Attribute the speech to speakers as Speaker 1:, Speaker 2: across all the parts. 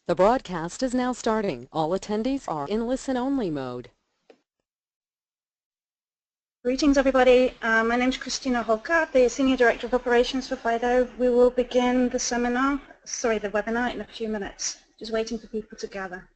Speaker 1: The broadcast is now starting. All attendees are in listen-only mode.
Speaker 2: Greetings, everybody. My name is Christina Holka, the Senior Director of Operations for FIDO. We will begin the webinar in a few minutes. Just waiting for people to gather.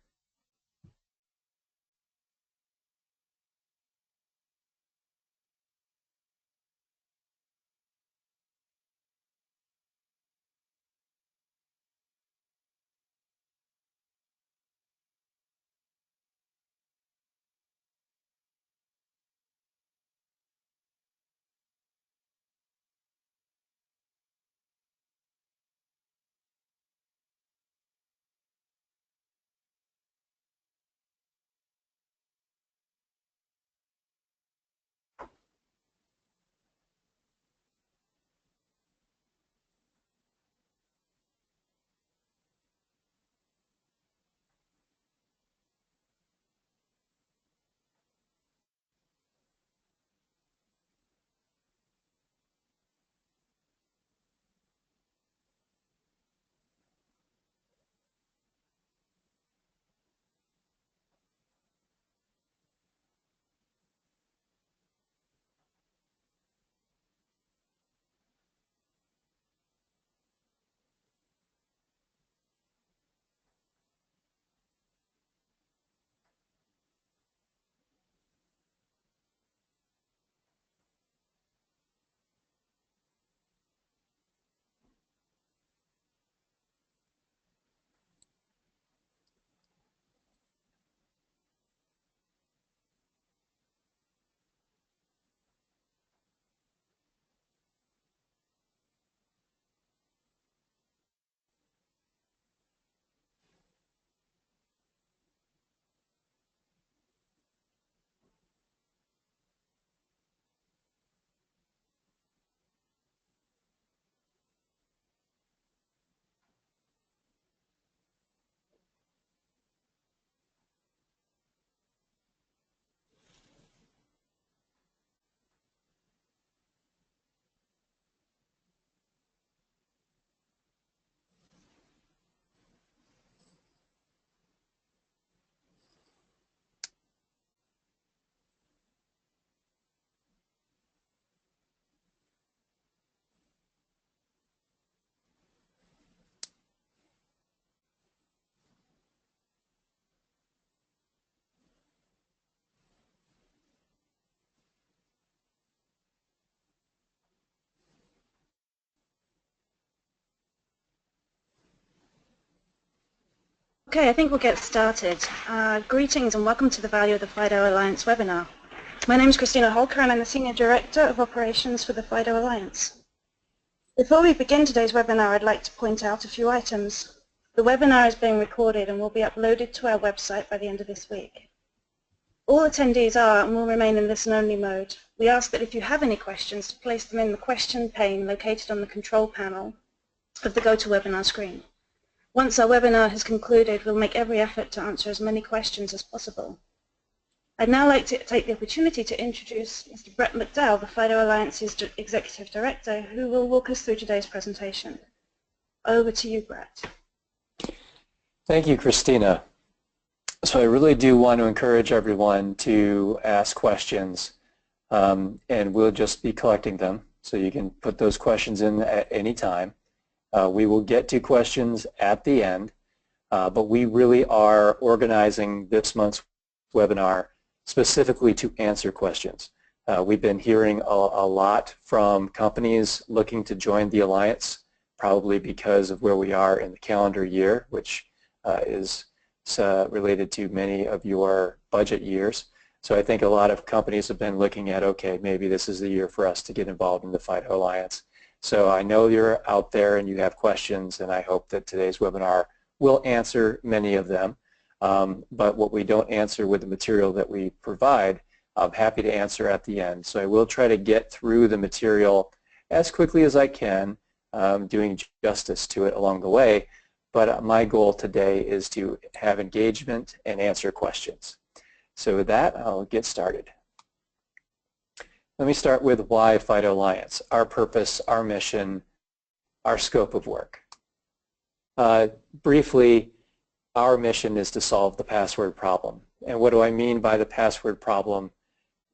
Speaker 2: Okay, I think we'll get started. Greetings and welcome to the Value of the FIDO Alliance webinar. My name is Christina Holker and I'm the Senior Director of Operations for the FIDO Alliance. Before we begin today's webinar, I'd like to point out a few items. The webinar is being recorded and will be uploaded to our website by the end of this week. All attendees are and will remain in listen-only mode. We ask that if you have any questions, to place them in the question pane located on the control panel of the GoToWebinar screen. Once our webinar has concluded, we'll make every effort to answer as many questions as possible. I'd now like to take the opportunity to introduce Mr. Brett McDowell, the FIDO Alliance's Executive Director, who will walk us through today's presentation. Over to you, Brett.
Speaker 3: Thank you, Christina. So I really do want to encourage everyone to ask questions, and we'll just be collecting them, so you can put those questions in at any time. We will get to questions at the end, but we really are organizing this month's webinar specifically to answer questions. We've been hearing a lot from companies looking to join the Alliance, probably because of where we are in the calendar year, which is related to many of your budget years. So I think a lot of companies have been looking at, okay, maybe this is the year for us to get involved in the FIDO Alliance. So I know you're out there and you have questions, and I hope that today's webinar will answer many of them. But what we don't answer with the material that we provide, I'm happy to answer at the end. So I will try to get through the material as quickly as I can, doing justice to it along the way. But my goal today is to have engagement and answer questions. So with that, I'll get started. Let me start with why FIDO Alliance, our purpose, our mission, our scope of work. Briefly, our mission is to solve the password problem. And what do I mean by the password problem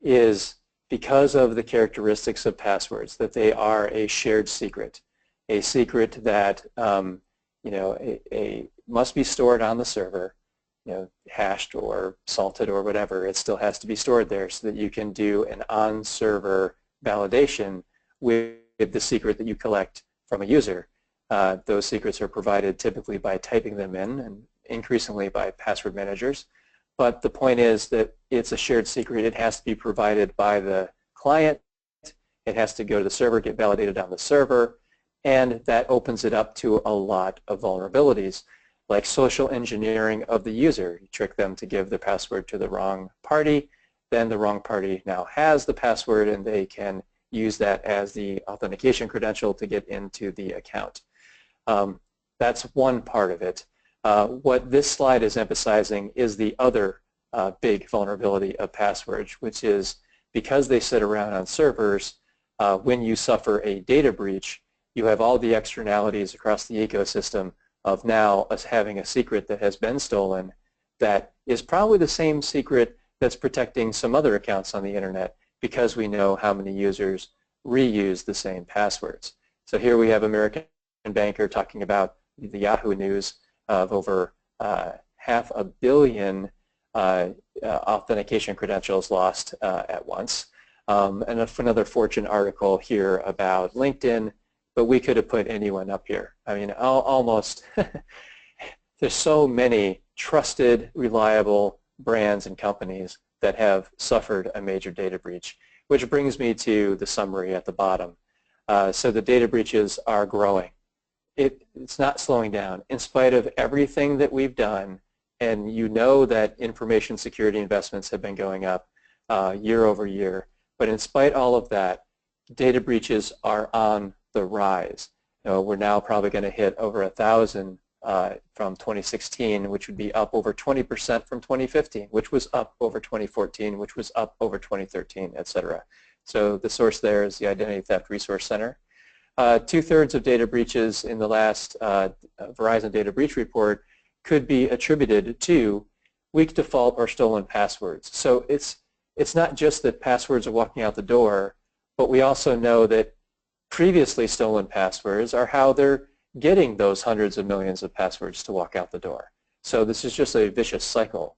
Speaker 3: is because of the characteristics of passwords, that they are a shared secret, a secret that must be stored on the server, hashed or salted or whatever. It still has to be stored there so that you can do an on-server validation with the secret that you collect from a user. Those secrets are provided typically by typing them in and increasingly by password managers. But the point is that it's a shared secret. It has to be provided by the client. It has to go to the server, get validated on the server, and that opens it up to a lot of vulnerabilities, like social engineering of the user. You trick them to give the password to the wrong party, then the wrong party now has the password and they can use that as the authentication credential to get into the account. That's one part of it. What this slide is emphasizing is the other big vulnerability of passwords, which is because they sit around on servers, when you suffer a data breach, you have all the externalities across the ecosystem of now us having a secret that has been stolen that is probably the same secret that's protecting some other accounts on the internet because we know how many users reuse the same passwords. So here we have American Banker talking about the Yahoo News of over 500 million authentication credentials lost at once. And another Fortune article here about LinkedIn, but we could have put anyone up here. I mean, almost, there's so many trusted, reliable brands and companies that have suffered a major data breach, which brings me to the summary at the bottom. So the data breaches are growing. It's not slowing down. In spite of everything that we've done, and you know that information security investments have been going up year over year, but in spite of all of that, data breaches are on the rise. We're now probably going to hit over 1,000 from 2016, which would be up over 20% from 2015, which was up over 2014, which was up over 2013, et cetera. So the source there is the Identity Theft Resource Center. 2/3 of data breaches in the last Verizon Data Breach Report could be attributed to weak default or stolen passwords. So it's not just that passwords are walking out the door, but we also know that previously stolen passwords are how they're getting those hundreds of millions of passwords to walk out the door. So this is just a vicious cycle.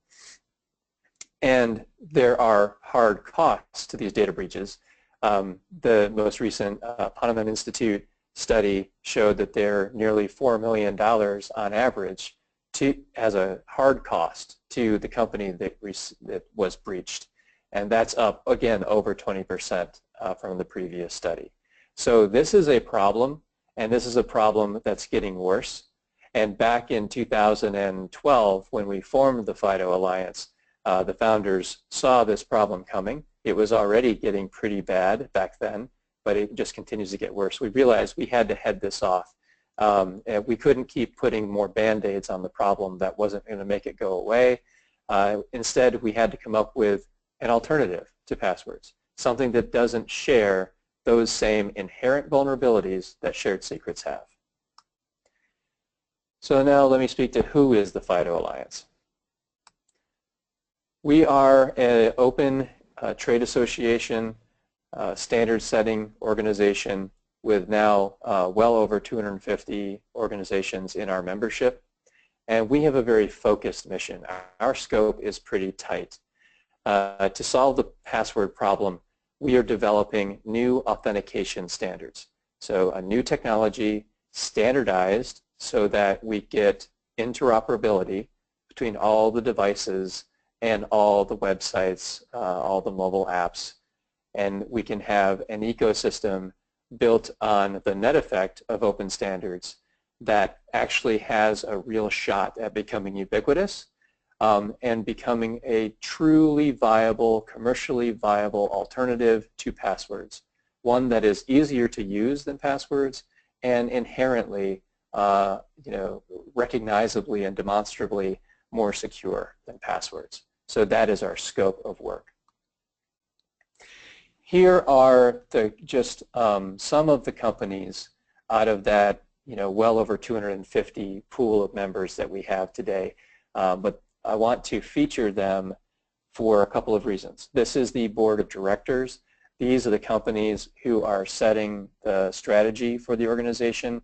Speaker 3: And there are hard costs to these data breaches. The most recent Ponemon Institute study showed that they're nearly $4 million on average as a hard cost to the company that was breached. And that's up, again, over 20% from the previous study. So this is a problem, and this is a problem that's getting worse. And back in 2012, when we formed the FIDO Alliance, the founders saw this problem coming. It was already getting pretty bad back then, but it just continues to get worse. We realized we had to head this off. And we couldn't keep putting more Band-Aids on the problem that wasn't going to make it go away. Instead, we had to come up with an alternative to passwords, something that doesn't share those same inherent vulnerabilities that shared secrets have. So now let me speak to who is the FIDO Alliance. We are an open trade association, standard-setting organization with now well over 250 organizations in our membership. And we have a very focused mission. Our scope is pretty tight. To solve the password problem, we are developing new authentication standards. So a new technology standardized so that we get interoperability between all the devices and all the websites, all the mobile apps, and we can have an ecosystem built on the net effect of open standards that actually has a real shot at becoming ubiquitous and becoming a truly viable, commercially viable alternative to passwords, one that is easier to use than passwords and inherently, recognizably and demonstrably more secure than passwords. So that is our scope of work. Here are just some of the companies out of that well over 250 pool of members that we have today. but I want to feature them for a couple of reasons. This is the board of directors. These are the companies who are setting the strategy for the organization.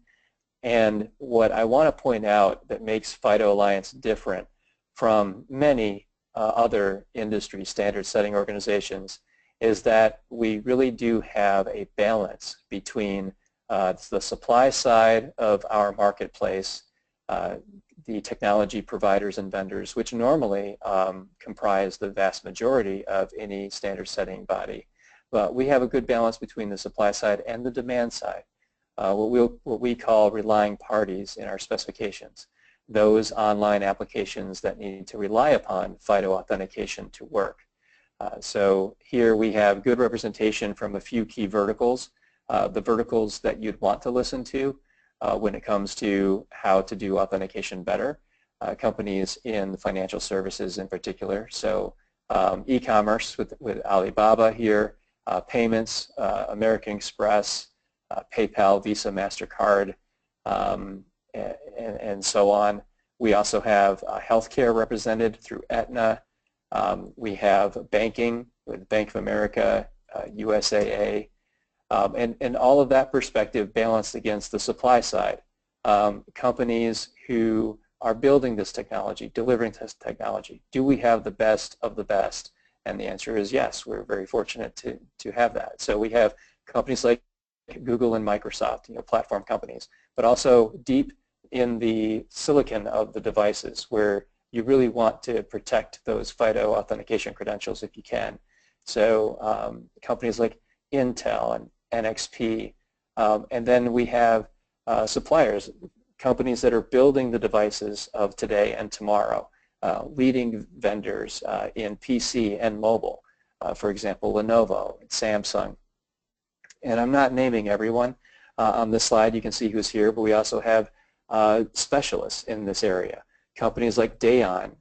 Speaker 3: And what I want to point out that makes FIDO Alliance different from many other industry standard setting organizations is that we really do have a balance between the supply side of our marketplace, the technology providers and vendors, which normally comprise the vast majority of any standard setting body. But we have a good balance between the supply side and the demand side, what we call relying parties in our specifications, those online applications that need to rely upon FIDO authentication to work. So here we have good representation from a few key verticals, the verticals that you'd want to listen to when it comes to how to do authentication better, companies in financial services in particular. So e-commerce with Alibaba here, payments, American Express, PayPal, Visa, MasterCard, and so on. We also have healthcare represented through Aetna. We have banking with Bank of America, USAA, and all of that perspective balanced against the supply side. Companies who are building this technology, delivering this technology. Do we have the best of the best? And the answer is yes. We're very fortunate to have that. So we have companies like Google and Microsoft, platform companies, but also deep in the silicon of the devices where you really want to protect those FIDO authentication credentials if you can. So companies like Intel and NXP, and then we have suppliers, companies that are building the devices of today and tomorrow, leading vendors in PC and mobile, for example, Lenovo, Samsung. And I'm not naming everyone on this slide. You can see who's here, but we also have specialists in this area. Companies like Dayon,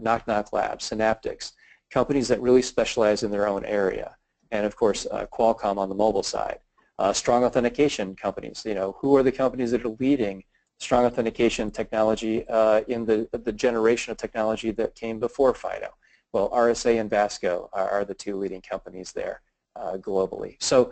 Speaker 3: Knock Knock Labs, Synaptics, companies that really specialize in their own area. And of course, Qualcomm on the mobile side. Strong authentication companies, who are the companies that are leading strong authentication technology in the generation of technology that came before FIDO? Well, RSA and Vasco are the two leading companies there globally. So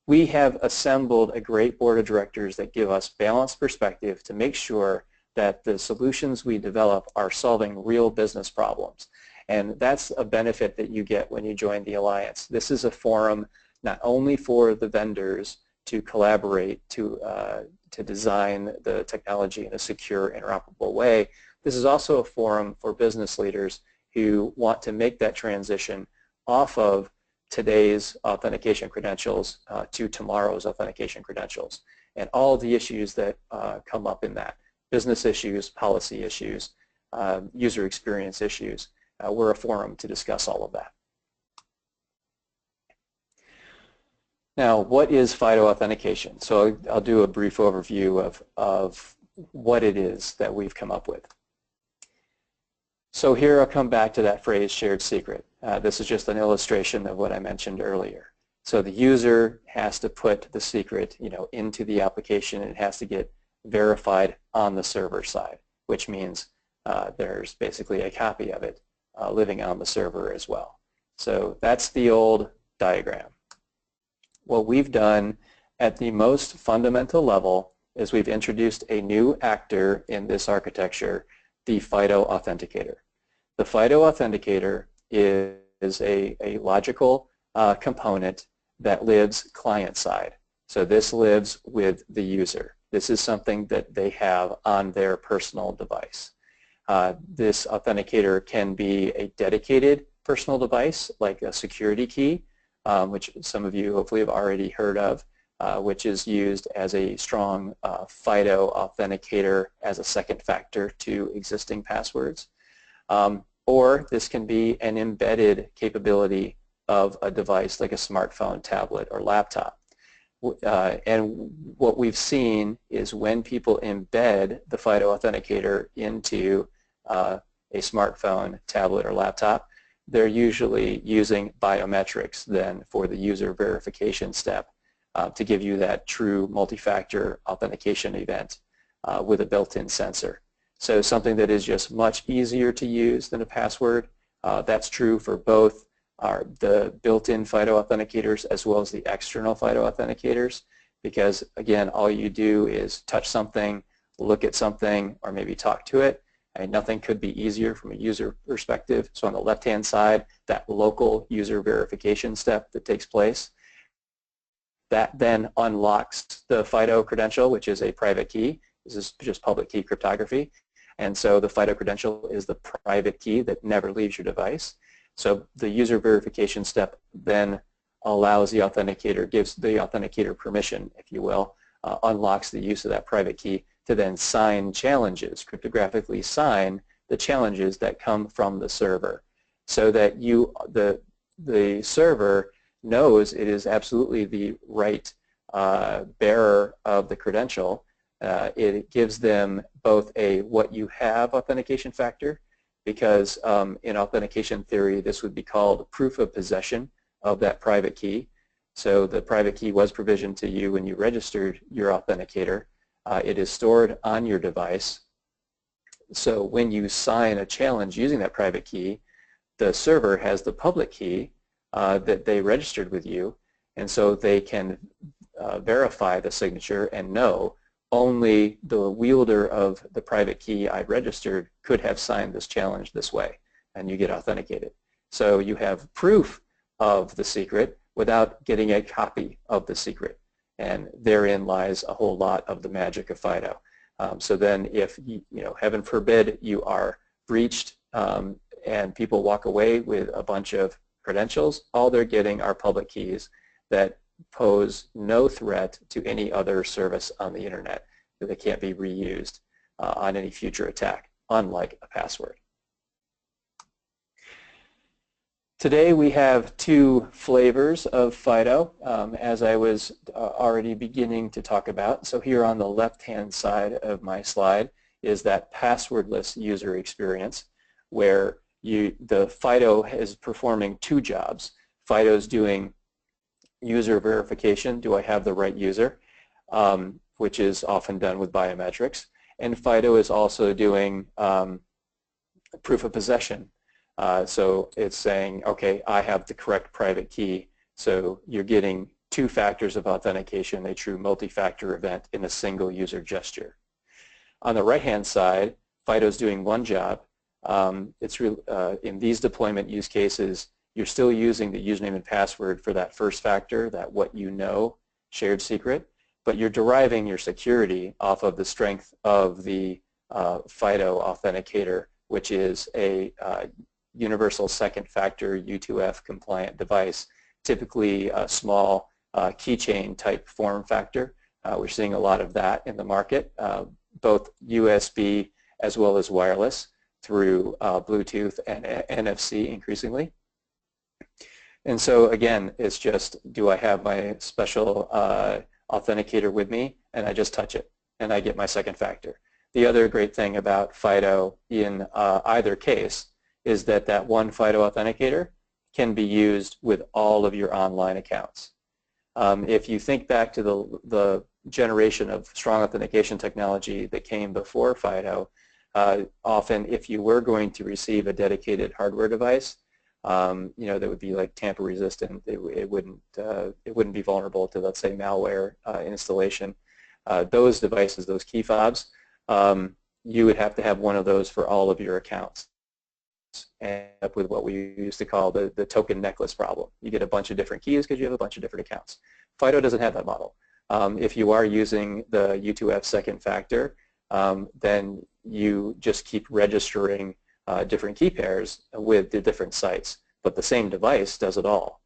Speaker 3: we have assembled a great board of directors that give us balanced perspective to make sure that the solutions we develop are solving real business problems. And that's a benefit that you get when you join the Alliance. This is a forum not only for the vendors to collaborate to design the technology in a secure, interoperable way. This is also a forum for business leaders who want to make that transition off of today's authentication credentials to tomorrow's authentication credentials, and all the issues that come up in that. Business issues, policy issues, user experience issues. We're a forum to discuss all of that. Now, what is FIDO authentication? So I'll do a brief overview of what it is that we've come up with. So here I'll come back to that phrase, shared secret. This is just an illustration of what I mentioned earlier. So the user has to put the secret, into the application, and it has to get verified on the server side, which means there's basically a copy of it living on the server as well. So that's the old diagram. What we've done at the most fundamental level is we've introduced a new actor in this architecture, the FIDO Authenticator. The FIDO Authenticator is a logical component that lives client-side. So this lives with the user. This is something that they have on their personal device. This authenticator can be a dedicated personal device, like a security key, which some of you hopefully have already heard of, which is used as a strong FIDO authenticator as a second factor to existing passwords. Or this can be an embedded capability of a device like a smartphone, tablet, or laptop. And what we've seen is when people embed the FIDO authenticator into a smartphone, tablet, or laptop, they're usually using biometrics then for the user verification step to give you that true multi-factor authentication event with a built-in sensor. So something that is just much easier to use than a password. That's true for both the built-in FIDO authenticators as well as the external FIDO authenticators, because again, all you do is touch something, look at something, or maybe talk to it. And nothing could be easier from a user perspective. So on the left-hand side, that local user verification step that takes place, that then unlocks the FIDO credential, which is a private key. This is just public key cryptography. And so the FIDO credential is the private key that never leaves your device. So the user verification step then allows the authenticator, gives the authenticator permission, if you will, unlocks the use of that private key to then sign challenges, cryptographically sign the challenges that come from the server, so that the server knows it is absolutely the right bearer of the credential. It gives them both a what you have authentication factor, because in authentication theory this would be called proof of possession of that private key. So the private key was provisioned to you when you registered your authenticator. It is stored on your device. So when you sign a challenge using that private key, the server has the public key that they registered with you, and so they can verify the signature and know only the wielder of the private key I registered could have signed this challenge this way, and you get authenticated. So you have proof of the secret without getting a copy of the secret, and therein lies a whole lot of the magic of FIDO. So then if, heaven forbid, you are breached and people walk away with a bunch of credentials, all they're getting are public keys that pose no threat to any other service on the internet, that they can't be reused on any future attack, unlike a password. Today we have two flavors of FIDO, as I was already beginning to talk about. So here on the left-hand side of my slide is that passwordless user experience, where the FIDO is performing two jobs. FIDO is doing user verification, do I have the right user, which is often done with biometrics. And FIDO is also doing proof of possession. So it's saying, okay, I have the correct private key, so you're getting two factors of authentication, a true multi-factor event in a single user gesture. On the right-hand side, FIDO is doing one job. In these deployment use cases, you're still using the username and password for that first factor, that what you know shared secret, but you're deriving your security off of the strength of the FIDO authenticator, which is a universal second factor U2F compliant device, typically a small keychain type form factor. We're seeing a lot of that in the market, both USB as well as wireless through Bluetooth and NFC increasingly. And so again, it's just, do I have my special authenticator with me, and I just touch it and I get my second factor. The other great thing about FIDO in either case is that that one FIDO authenticator can be used with all of your online accounts. If you think back to the generation of strong authentication technology that came before FIDO, often if you were going to receive a dedicated hardware device, that would be like tamper resistant, it wouldn't be vulnerable to, let's say, malware installation. Those devices, those key fobs, you would have to have one of those for all of your accounts, and end up with what we used to call the token necklace problem. You get a bunch of different keys because you have a bunch of different accounts. FIDO doesn't have that model. If you are using the U2F second factor, then you just keep registering different key pairs with the different sites, but the same device does it all.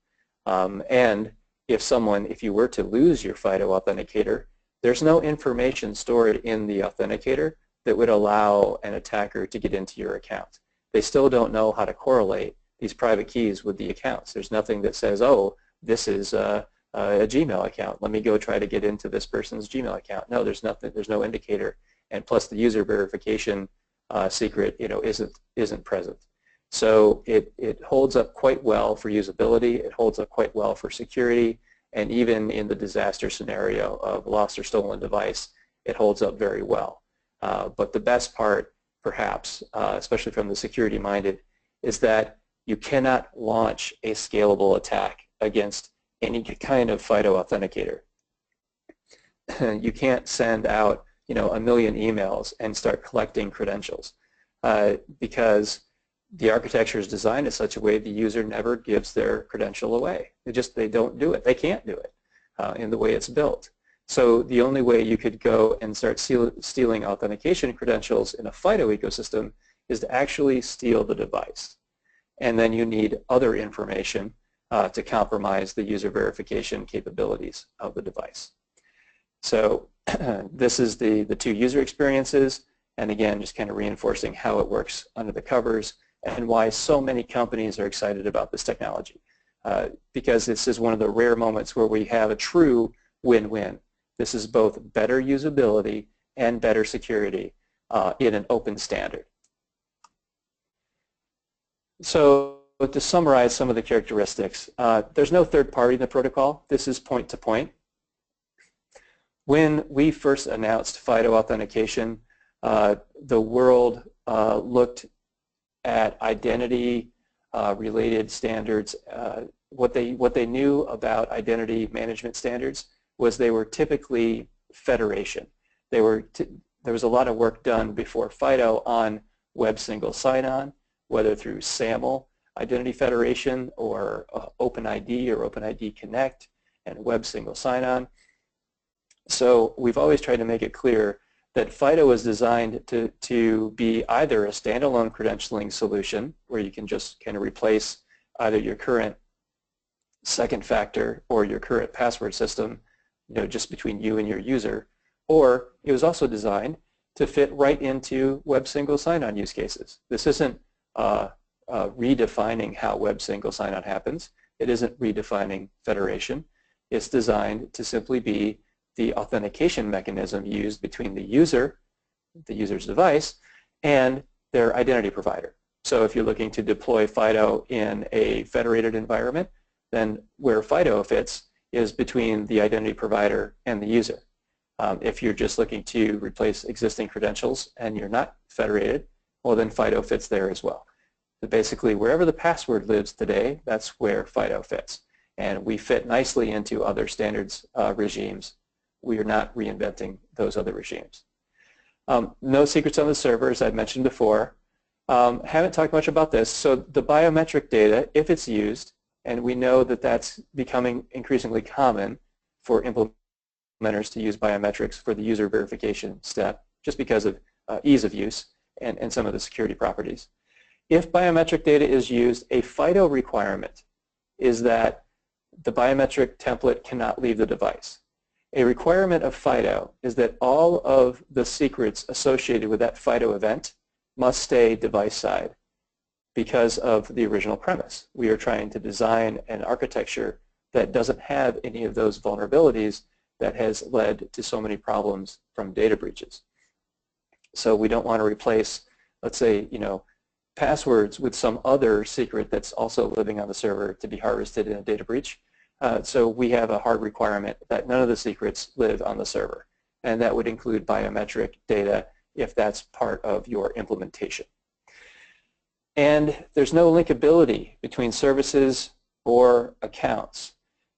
Speaker 3: And if you were to lose your FIDO authenticator, there's no information stored in the authenticator that would allow an attacker to get into your account. They still don't know how to correlate these private keys with the accounts. There's nothing that says, oh, this is a Gmail account. Let me go try to get into this person's Gmail account. No, there's nothing. There's no indicator. And plus, the user verification secret, isn't present. So it holds up quite well for usability. It holds up quite well for security, and even in the disaster scenario of lost or stolen device, it holds up very well. But the best part perhaps, especially from the security-minded, is that you cannot launch a scalable attack against any kind of FIDO authenticator. You can't send out, a million emails and start collecting credentials because the architecture is designed in such a way the user never gives their credential away. They don't do it. They can't do it in the way it's built. So the only way you could go and start stealing authentication credentials in a FIDO ecosystem is to actually steal the device. And then you need other information to compromise the user verification capabilities of the device. So this is the two user experiences, and again, just kind of reinforcing how it works under the covers and why so many companies are excited about this technology. Because this is one of the rare moments where we have a true win-win. This is both better usability and better security in an open standard. So to summarize some of the characteristics, there's no third party in the protocol. This is point-to-point. When we first announced FIDO authentication, the world looked at identity-related standards. What they knew about identity management standards was they were typically federation. There was a lot of work done before FIDO on web single sign-on, whether through SAML identity federation or OpenID or OpenID Connect and web single sign-on. So we've always tried to make it clear that FIDO is designed to be either a standalone credentialing solution where you can just kind of replace either your current second factor or your current password system, just between you and your user, or it was also designed to fit right into web single sign-on use cases. This isn't redefining how web single sign-on happens. It isn't redefining federation. It's designed to simply be the authentication mechanism used between the user's device, and their identity provider. So if you're looking to deploy FIDO in a federated environment, then where FIDO fits is between the identity provider and the user. If you're just looking to replace existing credentials and you're not federated, well then FIDO fits there as well. So basically wherever the password lives today, that's where FIDO fits. And we fit nicely into other standards regimes. We are not reinventing those other regimes. No secrets on the server, as I've mentioned before. Haven't talked much about this. So the biometric data, if it's used, and we know that that's becoming increasingly common for implementers to use biometrics for the user verification step, just because of ease of use and some of the security properties. If biometric data is used, a FIDO requirement is that the biometric template cannot leave the device. A requirement of FIDO is that all of the secrets associated with that FIDO event must stay device-side because of the original premise. We are trying to design an architecture that doesn't have any of those vulnerabilities that has led to so many problems from data breaches. So we don't want to replace, let's say, passwords with some other secret that's also living on the server to be harvested in a data breach. So we have a hard requirement that none of the secrets live on the server, and that would include biometric data if that's part of your implementation. And there's no linkability between services or accounts.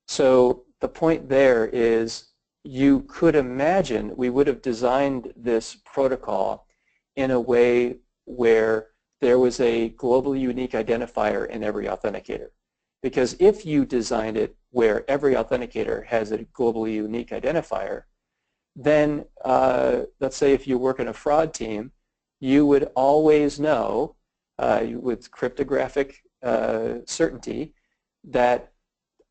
Speaker 3: So the point there is you could imagine we would have designed this protocol in a way where there was a globally unique identifier in every authenticator. Because if you designed it where every authenticator has a globally unique identifier, then let's say if you work in a fraud team, you would always know with cryptographic certainty that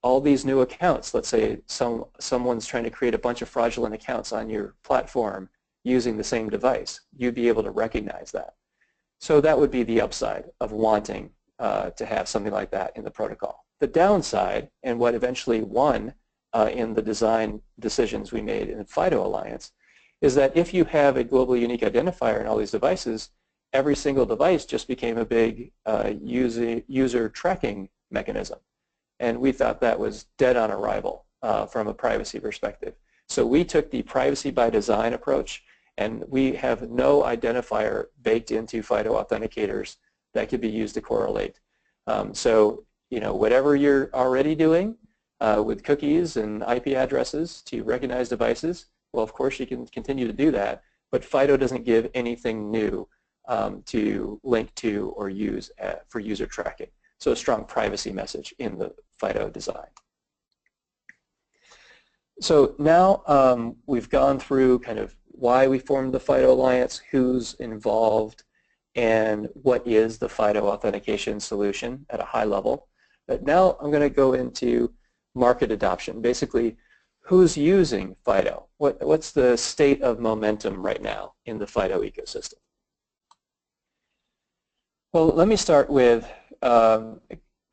Speaker 3: all these new accounts, let's say someone's trying to create a bunch of fraudulent accounts on your platform using the same device, you'd be able to recognize that. So that would be the upside of wanting to have something like that in the protocol. The downside, and what eventually won in the design decisions we made in the FIDO Alliance, is that if you have a globally unique identifier in all these devices, every single device just became a big user tracking mechanism. And we thought that was dead on arrival from a privacy perspective. So we took the privacy by design approach And we have no identifier baked into FIDO authenticators that could be used to correlate. So, whatever you're already doing with cookies and IP addresses to recognize devices, well, of course you can continue to do that, but FIDO doesn't give anything new to link to or use for user tracking. So a strong privacy message in the FIDO design. So now we've gone through kind of why we formed the FIDO Alliance, who's involved, and what is the FIDO authentication solution at a high level. But now I'm going to go into market adoption. Basically, who's using FIDO? What's the state of momentum right now in the FIDO ecosystem? Well, let me start with a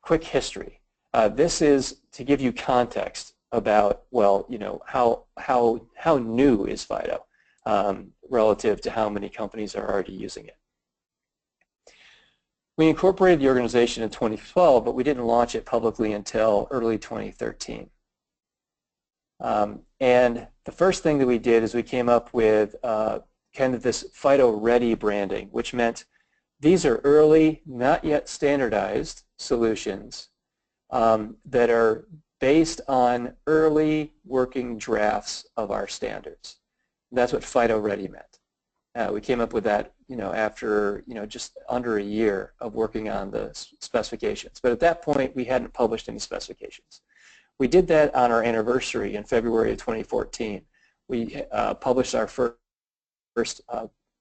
Speaker 3: quick history. This is to give you context about, well, how new is FIDO relative to how many companies are already using it. We incorporated the organization in 2012, but we didn't launch it publicly until early 2013. And the first thing that we did is we came up with kind of this FIDO ready branding, which meant these are early, not yet standardized solutions that are based on early working drafts of our standards. That's what FIDO ready meant. We came up with that after just under a year of working on the specifications. But at that point, we hadn't published any specifications. We did that on our anniversary in February of 2014. We published our first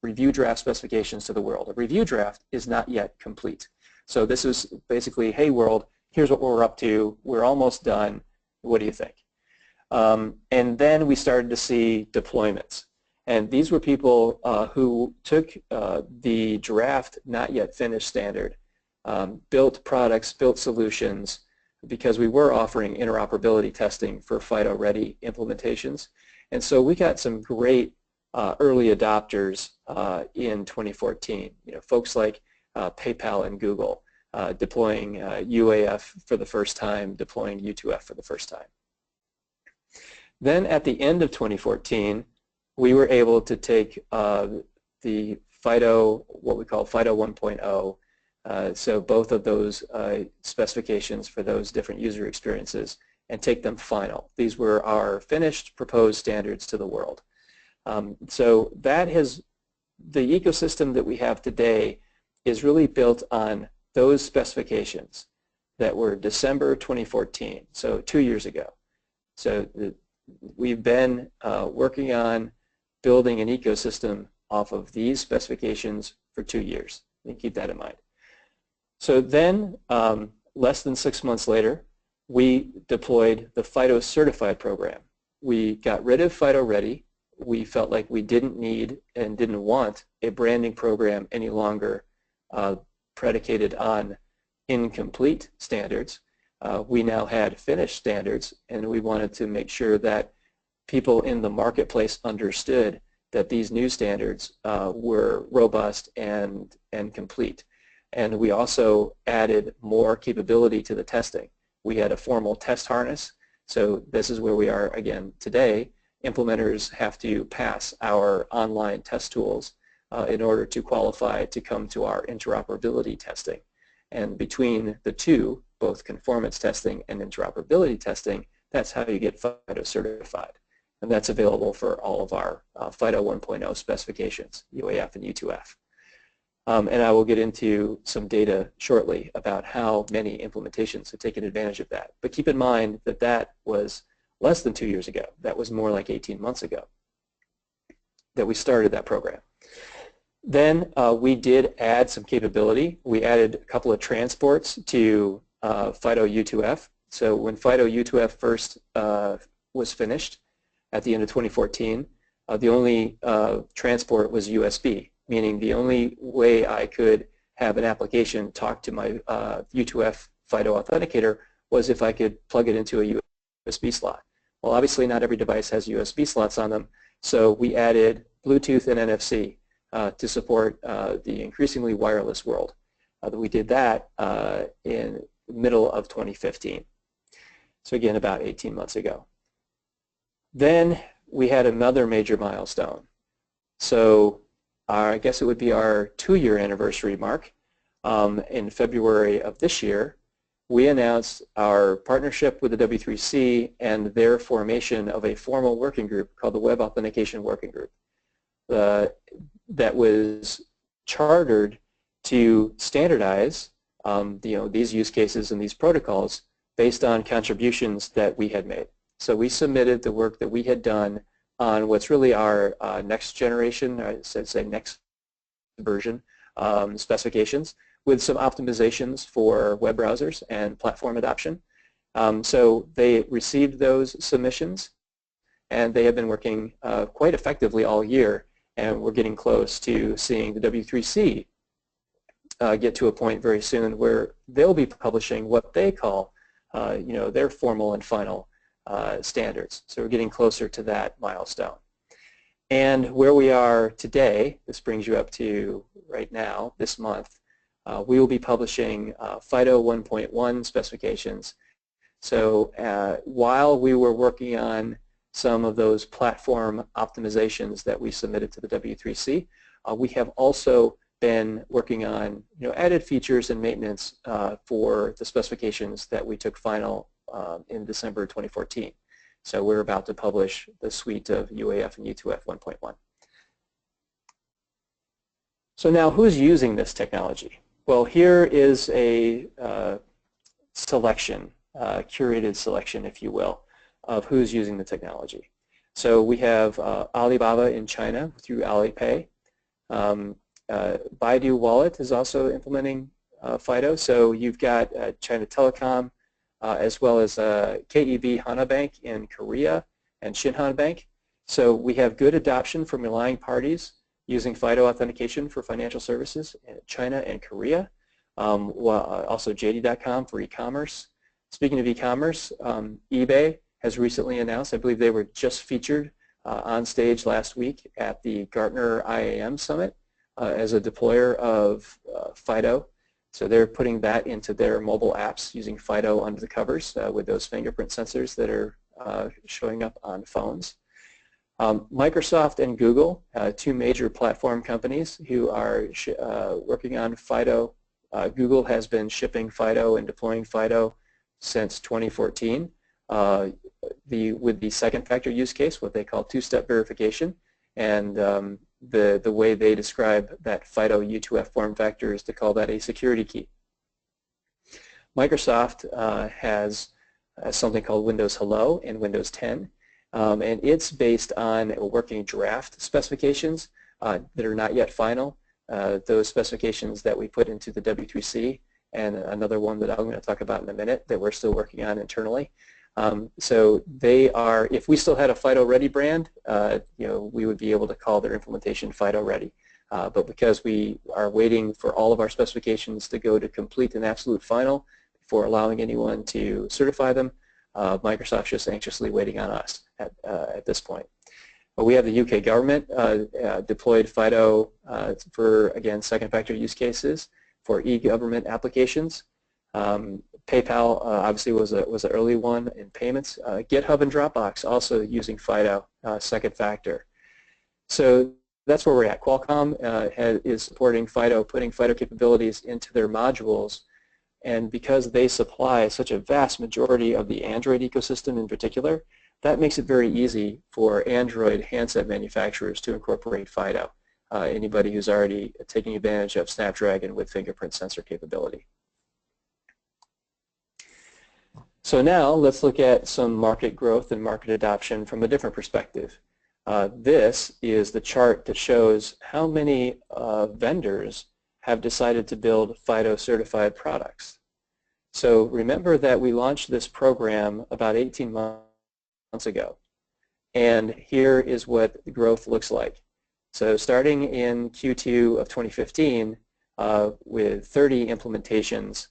Speaker 3: review draft specifications to the world. A review draft is not yet complete. So this is basically, hey world, here's what we're up to. We're almost done. What do you think? And then we started to see deployments. And these were people who took the draft, not yet finished standard, built products, built solutions, because we were offering interoperability testing for FIDO-ready implementations. And so we got some great early adopters in 2014. Folks like PayPal and Google deploying UAF for the first time, deploying U2F for the first time. Then at the end of 2014, we were able to take the FIDO, what we call FIDO 1.0, so both of those specifications for those different user experiences, and take them final. These were our finished proposed standards to the world. So that has, the ecosystem that we have today is really built on those specifications that were December 2014, so 2 years ago. So we've been working on building an ecosystem off of these specifications for 2 years. And keep that in mind. So then, less than 6 months later, we deployed the FIDO Certified program. We got rid of FIDO Ready. We felt like we didn't need and didn't want a branding program any longer predicated on incomplete standards. We now had finished standards, and we wanted to make sure that people in the marketplace understood that these new standards were robust and complete. And we also added more capability to the testing. We had a formal test harness, so this is where we are again today. Implementers have to pass our online test tools in order to qualify to come to our interoperability testing. And between the two, both conformance testing and interoperability testing, that's how you get FIDO certified. And that's available for all of our FIDO 1.0 specifications, UAF and U2F. And I will get into some data shortly about how many implementations have taken advantage of that. But keep in mind that that was less than 2 years ago. That was more like 18 months ago that we started that program. Then we did add some capability. We added a couple of transports to FIDO U2F. So when FIDO U2F first was finished at the end of 2014, the only transport was USB, meaning the only way I could have an application talk to my U2F FIDO authenticator was if I could plug it into a USB slot. Well, obviously not every device has USB slots on them, so we added Bluetooth and NFC to support the increasingly wireless world. We did that in the middle of 2015. So again, about 18 months ago. Then we had another major milestone. So I guess it would be our 2-year anniversary mark. In February of this year, we announced our partnership with the W3C and their formation of a formal working group called the Web Authentication Working Group that was chartered to standardize these use cases and these protocols based on contributions that we had made. So we submitted the work that we had done on what's really our next generation, I should say next version specifications, with some optimizations for web browsers and platform adoption. So they received those submissions, and they have been working quite effectively all year, and we're getting close to seeing the W3C get to a point very soon where they'll be publishing what they call their formal and final standards. So we're getting closer to that milestone. And where we are today, this brings you up to right now, this month, we will be publishing FIDO 1.1 specifications. So while we were working on some of those platform optimizations that we submitted to the W3C, we have also been working on added features and maintenance for the specifications that we took final in December 2014. So we're about to publish the suite of UAF and U2F 1.1. So now who's using this technology? Well, here is a selection, curated selection, if you will, of who's using the technology. So we have Alibaba in China through Alipay. Baidu Wallet is also implementing FIDO. So you've got China Telecom, as well as KEB Hana Bank in Korea and Shinhan Bank. So we have good adoption from relying parties using FIDO authentication for financial services in China and Korea. Also JD.com for e-commerce. Speaking of e-commerce, eBay has recently announced, I believe they were just featured on stage last week at the Gartner IAM Summit as a deployer of FIDO. So they're putting that into their mobile apps using FIDO under the covers with those fingerprint sensors that are showing up on phones. Microsoft and Google, two major platform companies who are working on FIDO. Google has been shipping FIDO and deploying FIDO since 2014 with the second factor use case, what they call two-step verification. And the way they describe that FIDO U2F form factor is to call that a security key. Microsoft has something called Windows Hello and Windows 10, and it's based on working draft specifications that are not yet final. Those specifications that we put into the W3C, and another one that I'm going to talk about in a minute that we're still working on internally. So they are, if we still had a FIDO Ready brand, we would be able to call their implementation FIDO Ready. But because we are waiting for all of our specifications to go to complete and absolute final before allowing anyone to certify them, Microsoft's just anxiously waiting on us at this point. But we have the UK government deployed FIDO for, again, second factor use cases for e-government applications. PayPal obviously was an early one in payments. GitHub and Dropbox also using FIDO second factor. So that's where we're at. Qualcomm is supporting FIDO, putting FIDO capabilities into their modules, and because they supply such a vast majority of the Android ecosystem in particular, that makes it very easy for Android handset manufacturers to incorporate FIDO. Anybody who's already taking advantage of Snapdragon with fingerprint sensor capability. So now let's look at some market growth and market adoption from a different perspective. This is the chart that shows how many vendors have decided to build FIDO certified products. So remember that we launched this program about 18 months ago, and here is what the growth looks like. So starting in Q2 of 2015 with 30 implementations,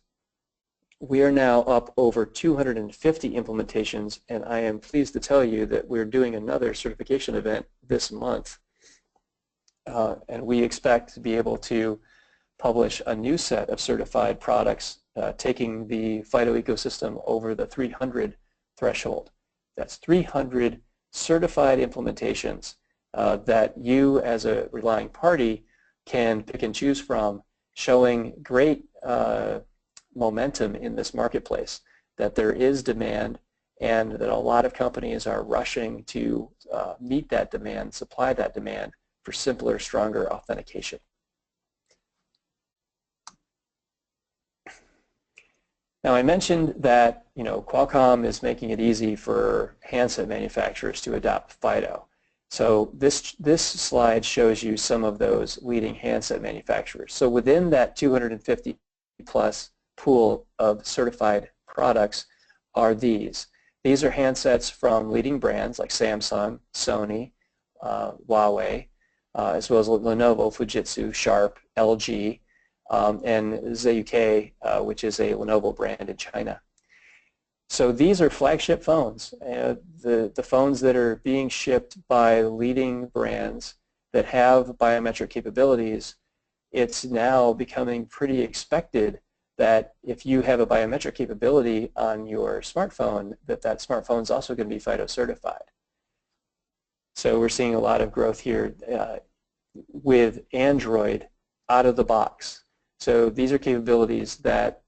Speaker 3: we are now up over 250 implementations, and I am pleased to tell you that we're doing another certification event this month, and we expect to be able to publish a new set of certified products taking the FIDO ecosystem over the 300 threshold. That's 300 certified implementations that you as a relying party can pick and choose from, showing great momentum in this marketplace, that there is demand and that a lot of companies are rushing to meet that demand, supply that demand for simpler, stronger authentication. Now I mentioned that Qualcomm is making it easy for handset manufacturers to adopt FIDO. So this slide shows you some of those leading handset manufacturers. So within that 250 plus pool of certified products are these. These are handsets from leading brands like Samsung, Sony, Huawei, as well as Lenovo, Fujitsu, Sharp, LG, and ZUK, which is a Lenovo brand in China. So these are flagship phones, the phones that are being shipped by leading brands that have biometric capabilities. It's now becoming pretty expected that if you have a biometric capability on your smartphone, that smartphone is also going to be FIDO certified. So we're seeing a lot of growth here with Android out of the box. So these are capabilities that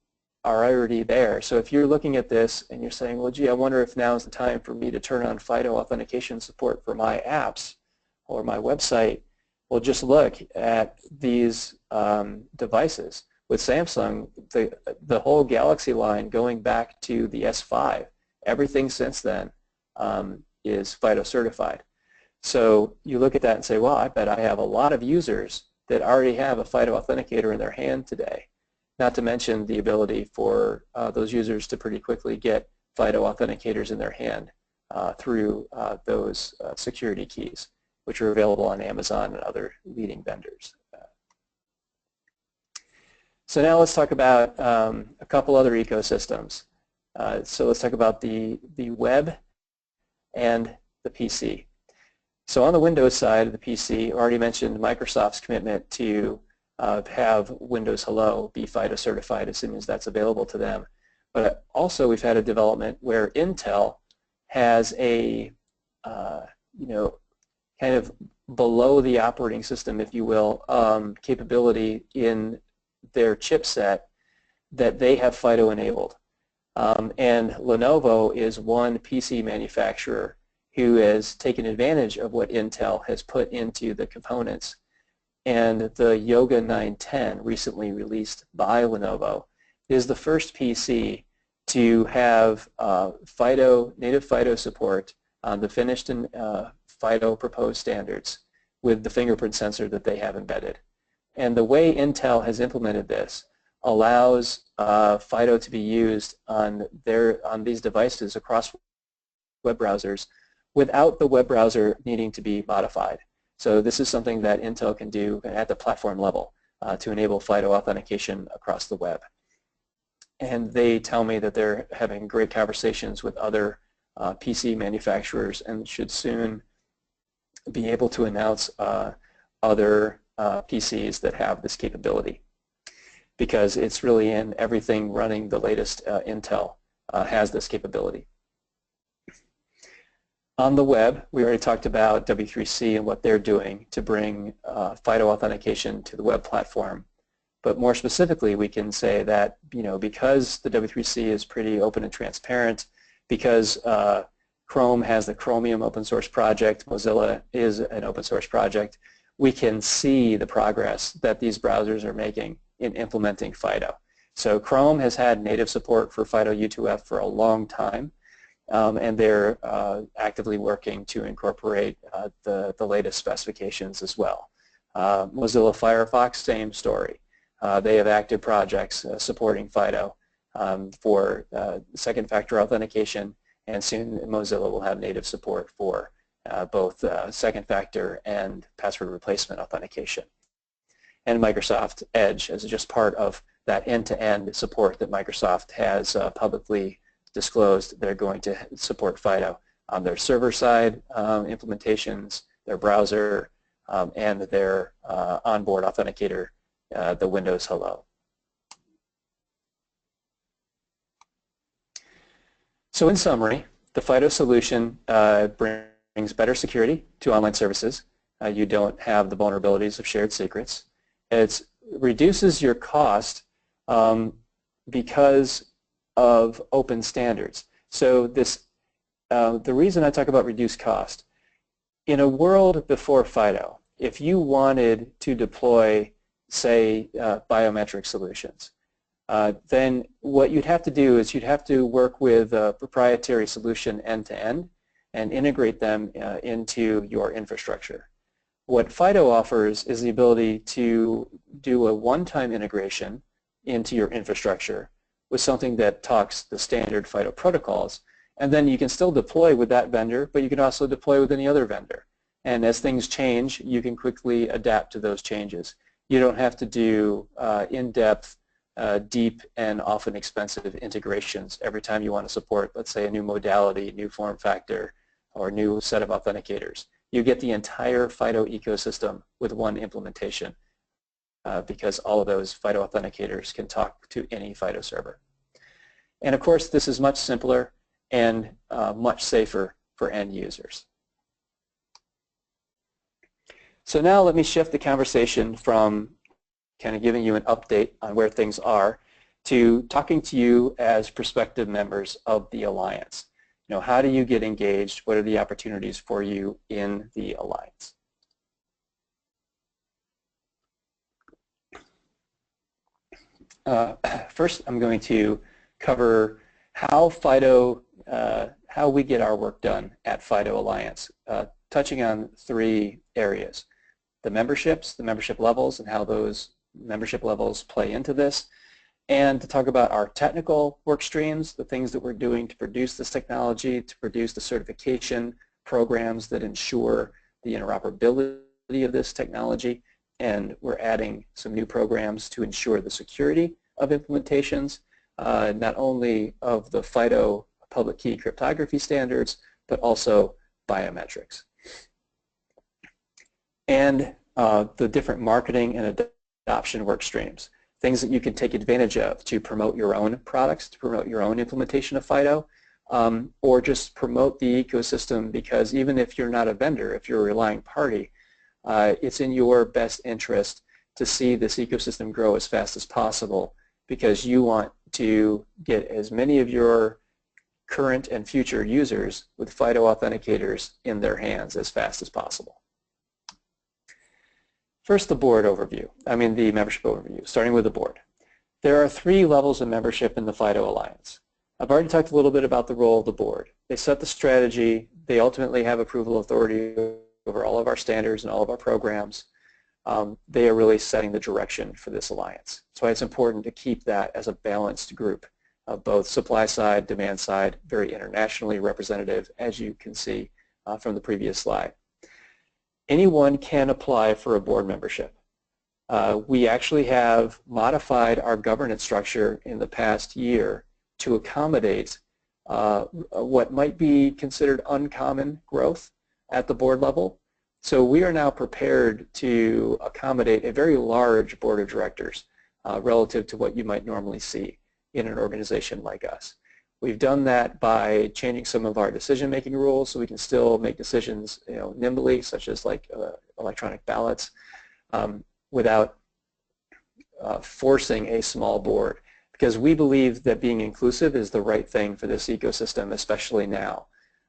Speaker 3: are already there. So if you're looking at this and you're saying, well, gee, I wonder if now is the time for me to turn on FIDO authentication support for my apps or my website, well, just look at these devices. With Samsung, the whole Galaxy line going back to the S5, everything since then is FIDO certified. So you look at that and say, well, I bet I have a lot of users that already have a FIDO authenticator in their hand today. Not to mention the ability for those users to pretty quickly get FIDO authenticators in their hand through those security keys, which are available on Amazon and other leading vendors. So now let's talk about a couple other ecosystems. So let's talk about the web and the PC. So on the Windows side of the PC, I already mentioned Microsoft's commitment to have Windows Hello be FIDO certified as soon as that's available to them. But also we've had a development where Intel has a kind of below the operating system, if you will, capability in their chipset that they have FIDO enabled. And Lenovo is one PC manufacturer who has taken advantage of what Intel has put into the components. And the Yoga 910, recently released by Lenovo, is the first PC to have native FIDO support on the finished and FIDO proposed standards with the fingerprint sensor that they have embedded. And the way Intel has implemented this allows FIDO to be used on these devices across web browsers without the web browser needing to be modified. So this is something that Intel can do at the platform level to enable FIDO authentication across the web. And they tell me that they're having great conversations with other PC manufacturers and should soon be able to announce other PCs that have this capability, because it's really in everything running the latest Intel has this capability. On the web, we already talked about W3C and what they're doing to bring FIDO authentication to the web platform. But more specifically, we can say that because the W3C is pretty open and transparent, because Chrome has the Chromium open source project, Mozilla is an open source project, we can see the progress that these browsers are making in implementing FIDO. So Chrome has had native support for FIDO U2F for a long time. And they're actively working to incorporate the latest specifications as well. Mozilla Firefox, same story. They have active projects supporting FIDO for second factor authentication, and soon Mozilla will have native support for both second factor and password replacement authentication. And Microsoft Edge is just part of that end-to-end support that Microsoft has publicly disclosed. They're going to support FIDO on their server-side implementations, their browser, and their onboard authenticator, the Windows Hello. So in summary, the FIDO solution brings better security to online services. You don't have the vulnerabilities of shared secrets. It reduces your cost because of open standards. So the reason I talk about reduced cost, in a world before FIDO, if you wanted to deploy, say, biometric solutions, then what you'd have to do is you'd have to work with a proprietary solution end-to-end and integrate them into your infrastructure. What FIDO offers is the ability to do a one-time integration into your infrastructure with something that talks the standard FIDO protocols, and then you can still deploy with that vendor, but you can also deploy with any other vendor. And as things change, you can quickly adapt to those changes. You don't have to do in-depth, deep, and often expensive integrations every time you want to support, let's say, a new modality, new form factor, or new set of authenticators. You get the entire FIDO ecosystem with one implementation because all of those FIDO authenticators can talk to any FIDO server. And of course, this is much simpler and much safer for end users. So now let me shift the conversation from kind of giving you an update on where things are to talking to you as prospective members of the Alliance. You know, how do you get engaged? What are the opportunities for you in the Alliance? First, I'm going to cover how FIDO, how we get our work done at FIDO Alliance, touching on 3 areas: the memberships, the membership levels, and how those membership levels play into this, and to talk about our technical work streams, the things that we're doing to produce this technology, to produce the certification programs that ensure the interoperability of this technology, and we're adding some new programs to ensure the security of implementations, not only of the FIDO public key cryptography standards, but also biometrics. And the different marketing and adoption work streams, things that you can take advantage of to promote your own products, to promote your own implementation of FIDO, or just promote the ecosystem, because even if you're not a vendor, if you're a relying party, it's in your best interest to see this ecosystem grow as fast as possible, because you want to get as many of your current and future users with FIDO authenticators in their hands as fast as possible. First, the board overview, the membership overview, starting with the board. There are 3 levels of membership in the FIDO Alliance. I've already talked a little bit about the role of the board. They set the strategy. They ultimately have approval authority over all of our standards and all of our programs. They are really setting the direction for this alliance. So it's important to keep that as a balanced group of both supply side, demand side, very internationally representative, as you can see from the previous slide. Anyone can apply for a board membership. We actually have modified our governance structure in the past year to accommodate what might be considered uncommon growth at the board level. So we are now prepared to accommodate a very large board of directors relative to what you might normally see in an organization like us. We've done that by changing some of our decision-making rules so we can still make decisions nimbly, such as like electronic ballots, without forcing a small board, because we believe that being inclusive is the right thing for this ecosystem, especially now.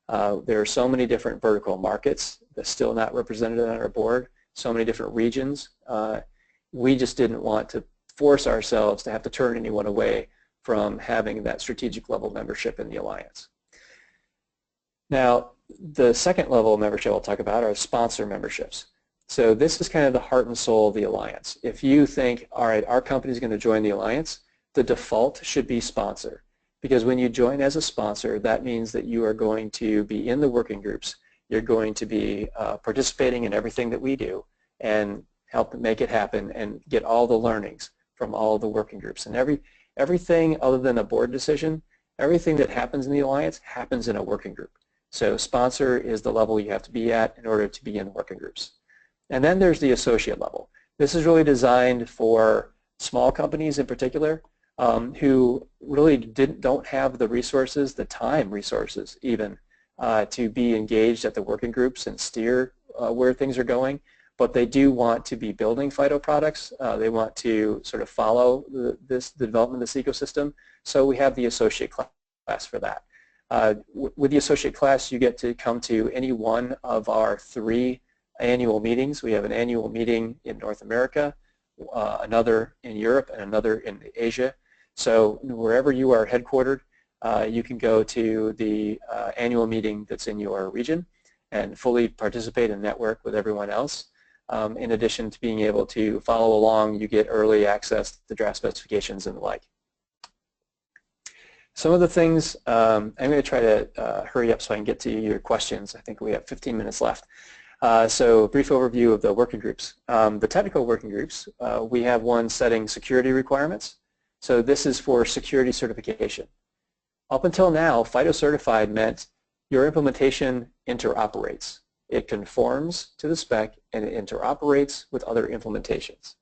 Speaker 3: There are so many different vertical markets that's still not represented on our board, so many different regions. We just didn't want to force ourselves to have to turn anyone away from having that strategic level membership in the alliance. Now, the second level of membership I'll talk about are sponsor memberships. So this is kind of the heart and soul of the alliance. If you think, all right, our company is going to join the alliance, the default should be sponsor. Because when you join as a sponsor, that means that you are going to be in the working groups. You're going to be participating in everything that we do and help make it happen and get all the learnings from all the working groups. And everything other than a board decision, everything that happens in the alliance happens in a working group. So sponsor is the level you have to be at in order to be in working groups. And then there's the associate level. This is really designed for small companies in particular who really don't have the resources, the time resources even, to be engaged at the working groups and steer where things are going, but they do want to be building FIDO products. They want to sort of follow the development of this ecosystem. So we have the associate class for that. With the associate class, you get to come to any one of our 3 annual meetings. We have an annual meeting in North America, another in Europe, and another in Asia. So wherever you are headquartered, you can go to the annual meeting that's in your region and fully participate and network with everyone else. In addition to being able to follow along, you get early access to draft specifications and the like. Some of the things, I'm going to try to hurry up so I can get to your questions. I think we have 15 minutes left. So a brief overview of the working groups. The technical working groups, we have one setting security requirements. So this is for security certification. Up until now, FIDO certified meant your implementation interoperates. It conforms to the spec and it interoperates with other implementations.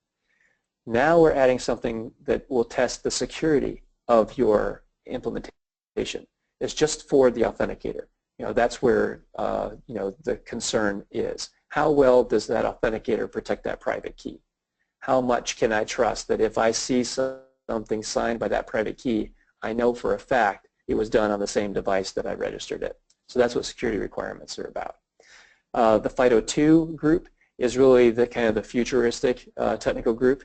Speaker 3: Now we're adding something that will test the security of your implementation. It's just for the authenticator. That's where the concern is. How well does that authenticator protect that private key? How much can I trust that if I see something signed by that private key, I know for a fact it was done on the same device that I registered it? So that's what security requirements are about. The FIDO 2 group is really the kind of the futuristic technical group.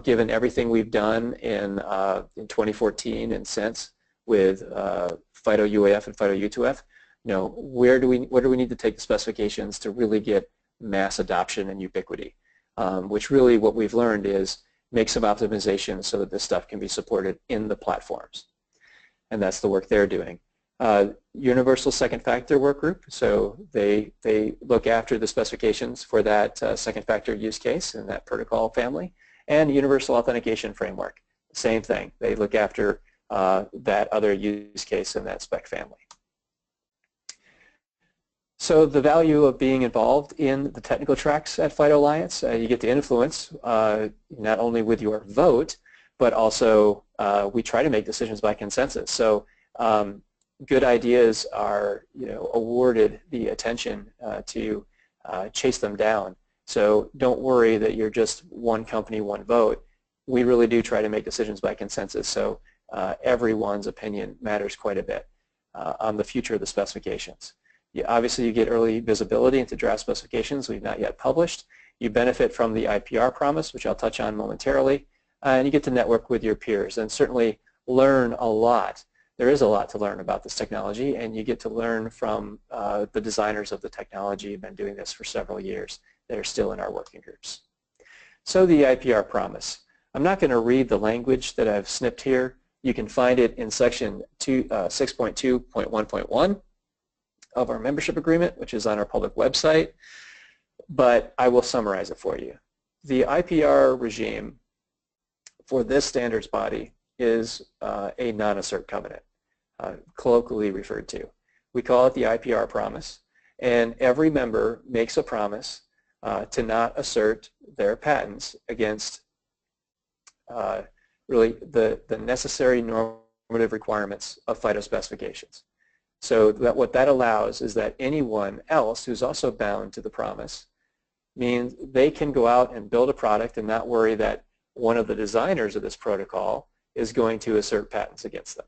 Speaker 3: Given everything we've done in 2014 and since with FIDO UAF and FIDO U2F, where do we need to take the specifications to really get mass adoption and ubiquity? Which really what we've learned is make some optimization so that this stuff can be supported in the platforms. And that's the work they're doing. Universal second factor work group, so they look after the specifications for that second factor use case in that protocol family. And universal authentication framework, same thing. They look after that other use case in that spec family. So the value of being involved in the technical tracks at FIDO Alliance, you get to influence not only with your vote, but also we try to make decisions by consensus. So good ideas are awarded the attention to chase them down. So don't worry that you're just one company, one vote. We really do try to make decisions by consensus. So everyone's opinion matters quite a bit on the future of the specifications. Obviously, you get early visibility into draft specifications we've not yet published. You benefit from the IPR Promise, which I'll touch on momentarily, and you get to network with your peers and certainly learn a lot. There is a lot to learn about this technology, and you get to learn from the designers of the technology who've been doing this for several years that are still in our working groups. So the IPR Promise. I'm not going to read the language that I've snipped here. You can find it in section 6.2.1.1 of our membership agreement, which is on our public website, but I will summarize it for you. The IPR regime for this standards body is a non-assert covenant, colloquially referred to. We call it the IPR Promise, and every member makes a promise to not assert their patents against really the necessary normative requirements of FIDO specifications. So what that allows is that anyone else who's also bound to the promise means they can go out and build a product and not worry that one of the designers of this protocol is going to assert patents against them.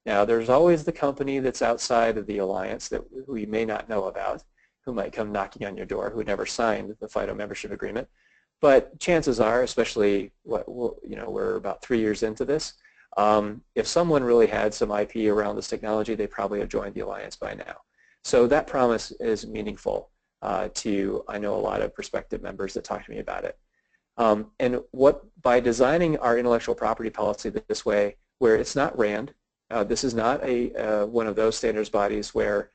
Speaker 3: Now, there's always the company that's outside of the alliance that we may not know about, who might come knocking on your door, who never signed the FIDO membership agreement. But chances are, especially we're about 3 years into this, if someone really had some IP around this technology, they probably have joined the alliance by now. So that promise is meaningful to, I know, a lot of prospective members that talk to me about it. And by designing our intellectual property policy this way, where it's not RAND, this is not one of those standards bodies where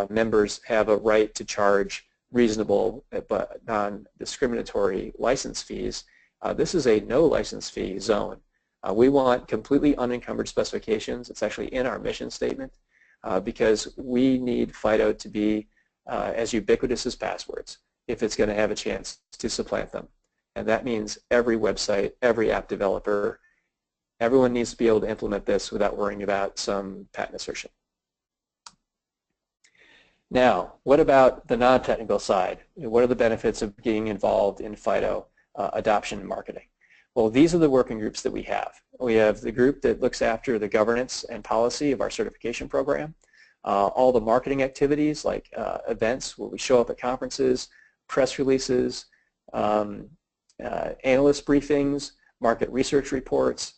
Speaker 3: members have a right to charge reasonable but non-discriminatory license fees. This is a no license fee zone. We want completely unencumbered specifications. It's actually in our mission statement because we need FIDO to be as ubiquitous as passwords if it's going to have a chance to supplant them. And that means every website, every app developer, everyone needs to be able to implement this without worrying about some patent assertion. Now, what about the non-technical side? What are the benefits of being involved in FIDO adoption and marketing? Well, these are the working groups that we have. We have the group that looks after the governance and policy of our certification program, all the marketing activities like events where we show up at conferences, press releases, analyst briefings, market research reports.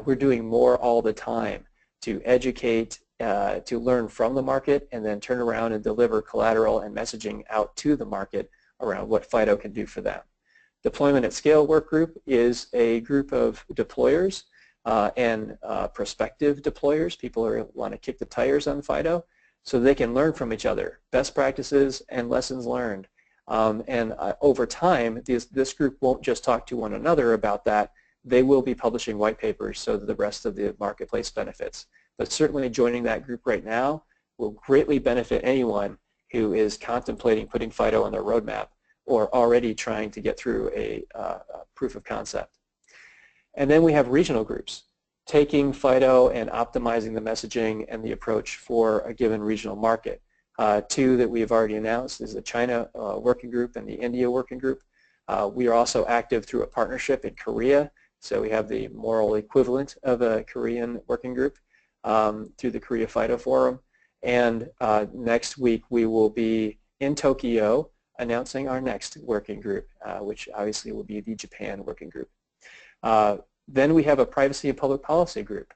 Speaker 3: We're doing more all the time to educate, to learn from the market, and then turn around and deliver collateral and messaging out to the market around what FIDO can do for them. Deployment at Scale work group is a group of deployers and prospective deployers, people who want to kick the tires on FIDO, so they can learn from each other, best practices and lessons learned. Over time, this group won't just talk to one another about that. They will be publishing white papers so that the rest of the marketplace benefits. But certainly joining that group right now will greatly benefit anyone who is contemplating putting FIDO on their roadmap or already trying to get through a proof of concept. And then we have regional groups, taking FIDO and optimizing the messaging and the approach for a given regional market. Two that we have already announced is the China working group and the India working group. We are also active through a partnership in Korea, so we have the moral equivalent of a Korean working group through the Korea FIDO Forum. And next week we will be in Tokyo announcing our next working group, which obviously will be the Japan working group. Then we have a privacy and public policy group.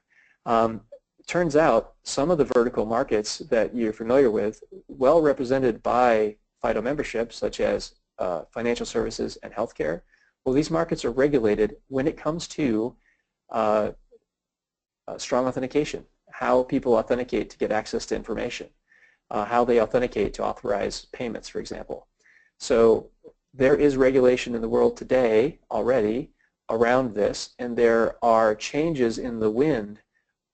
Speaker 3: Turns out some of the vertical markets that you're familiar with, well represented by FIDO membership, such as financial services and healthcare, well, these markets are regulated when it comes to strong authentication, how people authenticate to get access to information, how they authenticate to authorize payments, for example. So there is regulation in the world today already around this, and there are changes in the wind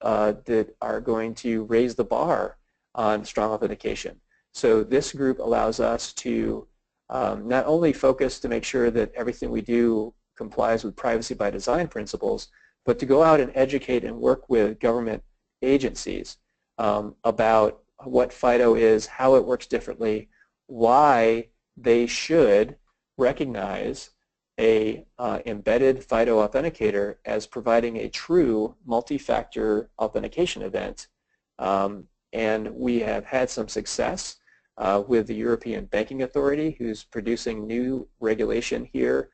Speaker 3: that are going to raise the bar on strong authentication. So this group allows us to not only focus to make sure that everything we do complies with privacy by design principles, but to go out and educate and work with government agencies about what FIDO is, how it works differently, why they should recognize a embedded FIDO authenticator as providing a true multi-factor authentication event. And we have had some success with the European Banking Authority, who's producing new regulation here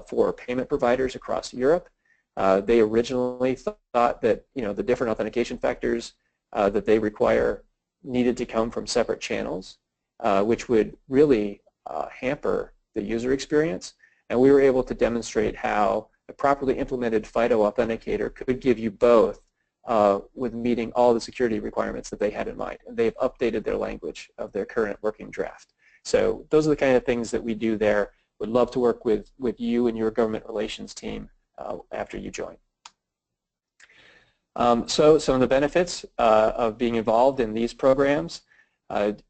Speaker 3: for payment providers across Europe. They originally thought that the different authentication factors that they require needed to come from separate channels, which would really hamper the user experience. And we were able to demonstrate how a properly implemented FIDO authenticator could give you both with meeting all the security requirements that they had in mind. And they've updated their language of their current working draft. So those are the kind of things that we do there. Would love to work with you and your government relations team after you join. So some of the benefits of being involved in these programs: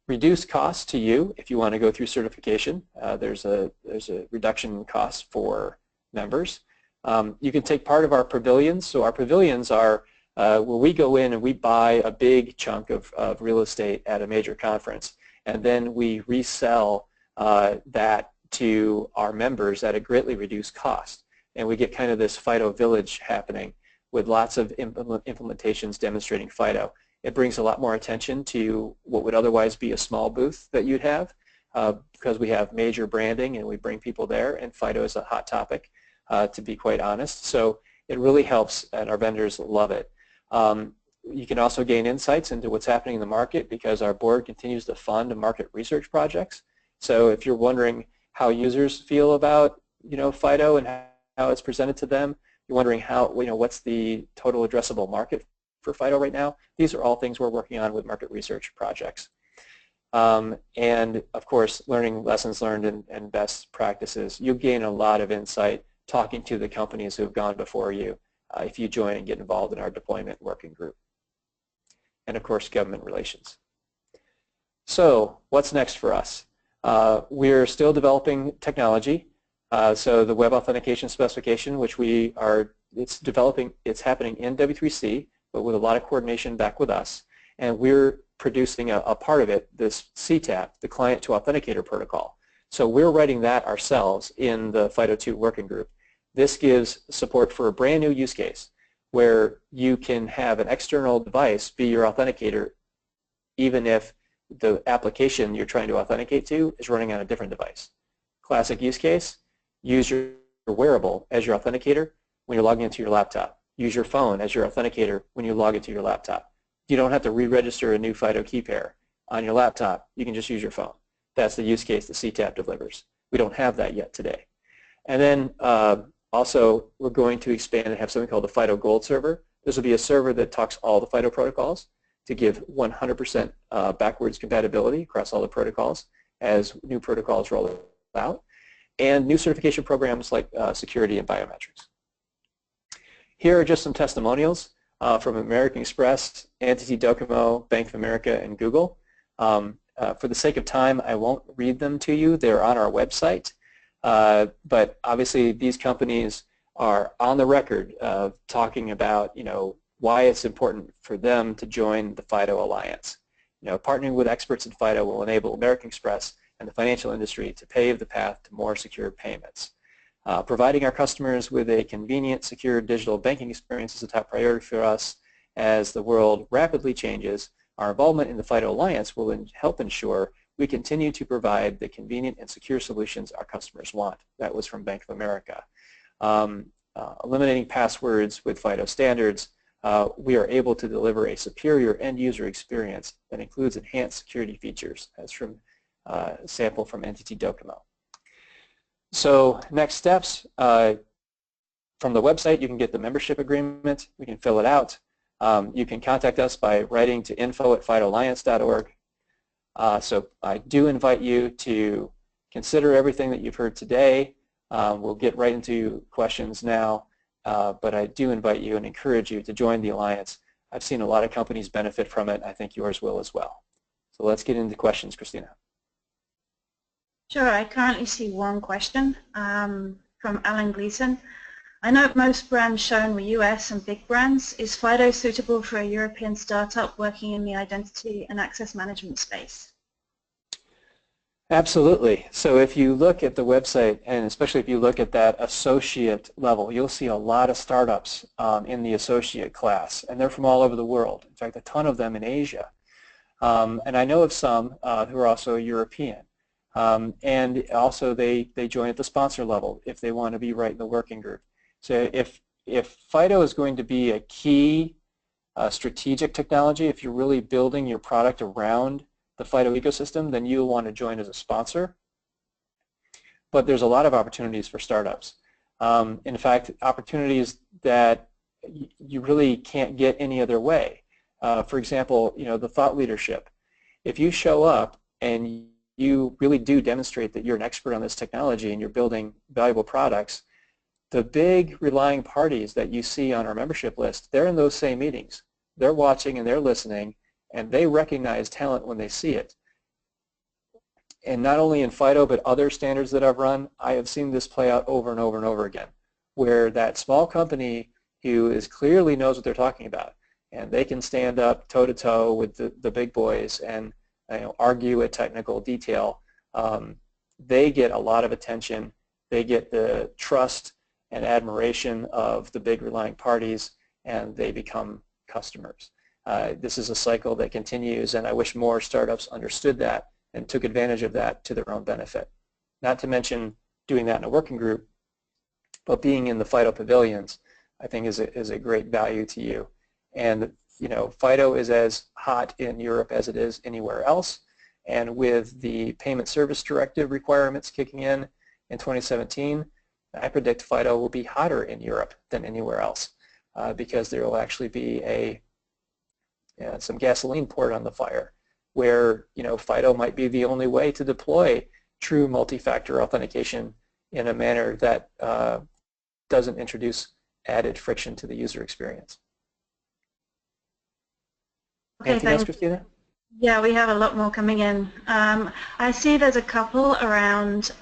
Speaker 3: reduced costs to you if you want to go through certification. There's a reduction in costs for members. You can take part of our pavilions. So our pavilions are where we go in and we buy a big chunk of real estate at a major conference, and then we resell that to our members at a greatly reduced cost. And we get kind of this FIDO village happening with lots of implementations demonstrating FIDO. It brings a lot more attention to what would otherwise be a small booth that you'd have because we have major branding and we bring people there, and FIDO is a hot topic, to be quite honest. So it really helps, and our vendors love it. You can also gain insights into what's happening in the market because our board continues to fund market research projects. So if you're wondering how users feel about FIDO and how it's presented to them, you're wondering how what's the total addressable market for FIDO right now, these are all things we're working on with market research projects. And of course, learning lessons learned and best practices. You gain a lot of insight talking to the companies who have gone before you if you join and get involved in our deployment working group. And of course, government relations. So what's next for us? We're still developing technology. So the web authentication specification, which it's happening in W3C, but with a lot of coordination back with us. And we're producing a part of it, this CTAP, the Client to Authenticator Protocol. So we're writing that ourselves in the FIDO2 working group. This gives support for a brand new use case where you can have an external device be your authenticator even if the application you're trying to authenticate to is running on a different device. Classic use case, use your wearable as your authenticator when you're logging into your laptop. Use your phone as your authenticator when you log into your laptop. You don't have to re-register a new FIDO key pair on your laptop. You can just use your phone. That's the use case the CTAP delivers. We don't have that yet today. And then also, we're going to expand and have something called the FIDO Gold server. This will be a server that talks all the FIDO protocols to give 100% backwards compatibility across all the protocols as new protocols roll out, and new certification programs like security and biometrics. Here are just some testimonials from American Express, NTT Docomo, Bank of America, and Google. For the sake of time, I won't read them to you. They're on our website. But obviously, these companies are on the record talking about, why it's important for them to join the FIDO Alliance. Partnering with experts in FIDO will enable American Express and the financial industry to pave the path to more secure payments. Providing our customers with a convenient, secure digital banking experience is a top priority for us. As the world rapidly changes, our involvement in the FIDO Alliance will help ensure we continue to provide the convenient and secure solutions our customers want. That was from Bank of America. Eliminating passwords with FIDO standards, we are able to deliver a superior end-user experience that includes enhanced security features. That's from a sample from NTT Docomo. So next steps, from the website you can get the membership agreement. We can fill it out. You can contact us by writing to info@fidoalliance.org. So I do invite you to consider everything that you've heard today. We'll get right into questions now, but I do invite you and encourage you to join the Alliance. I've seen a lot of companies benefit from it. I think yours will as well. So let's get into questions, Christina.
Speaker 2: Sure, I currently see one question from Alan Gleason. I know most brands shown were US and big brands. Is FIDO suitable for a European startup working in the identity and access management space?
Speaker 3: Absolutely. So if you look at the website, and especially if you look at that associate level, you'll see a lot of startups in the associate class, and they're from all over the world. In fact, a ton of them in Asia. And I know of some who are also European. And also they join at the sponsor level if they want to be right in the working group. So if FIDO is going to be a key strategic technology, if you're really building your product around the FIDO ecosystem, then you'll want to join as a sponsor. But there's a lot of opportunities for startups. In fact, opportunities that you really can't get any other way. For example, the thought leadership. If you show up and you really do demonstrate that you're an expert on this technology and you're building valuable products, the big relying parties that you see on our membership list, they're in those same meetings. They're watching and they're listening, and they recognize talent when they see it. And not only in FIDO, but other standards that I've run, I have seen this play out over and over and over again, where that small company who clearly knows what they're talking about, and they can stand up toe-to-toe with the big boys and argue a technical detail, they get a lot of attention. They get the trust and admiration of the big relying parties, and they become customers. This is a cycle that continues, and I wish more startups understood that and took advantage of that to their own benefit. Not to mention doing that in a working group, but being in the FIDO pavilions, I think is a great value to you. And FIDO is as hot in Europe as it is anywhere else, and with the Payment Service Directive requirements kicking in 2017, I predict FIDO will be hotter in Europe than anywhere else because there will actually be some gasoline poured on the fire where FIDO might be the only way to deploy true multi-factor authentication in a manner that doesn't introduce added friction to the user experience.
Speaker 2: Okay,
Speaker 3: anything else, Christina?
Speaker 2: Yeah, we have a lot more coming in. I see there's a couple around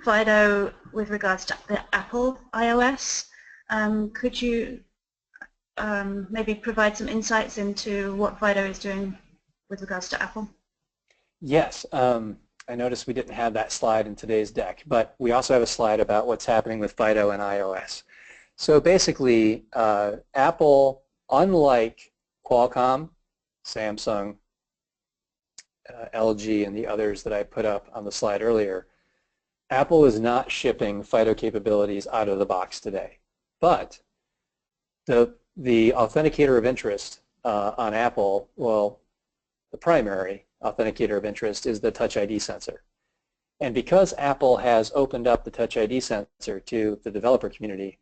Speaker 2: FIDO with regards to the Apple iOS. Could you maybe provide some insights into what FIDO is doing with regards to Apple?
Speaker 3: Yes. I noticed we didn't have that slide in today's deck, but we also have a slide about what's happening with FIDO and iOS. So basically, Apple, unlike Qualcomm, Samsung, LG, and the others that I put up on the slide earlier, Apple is not shipping FIDO capabilities out of the box today. But the authenticator of interest on Apple, well, the primary authenticator of interest is the Touch ID sensor. And because Apple has opened up the Touch ID sensor to the developer community,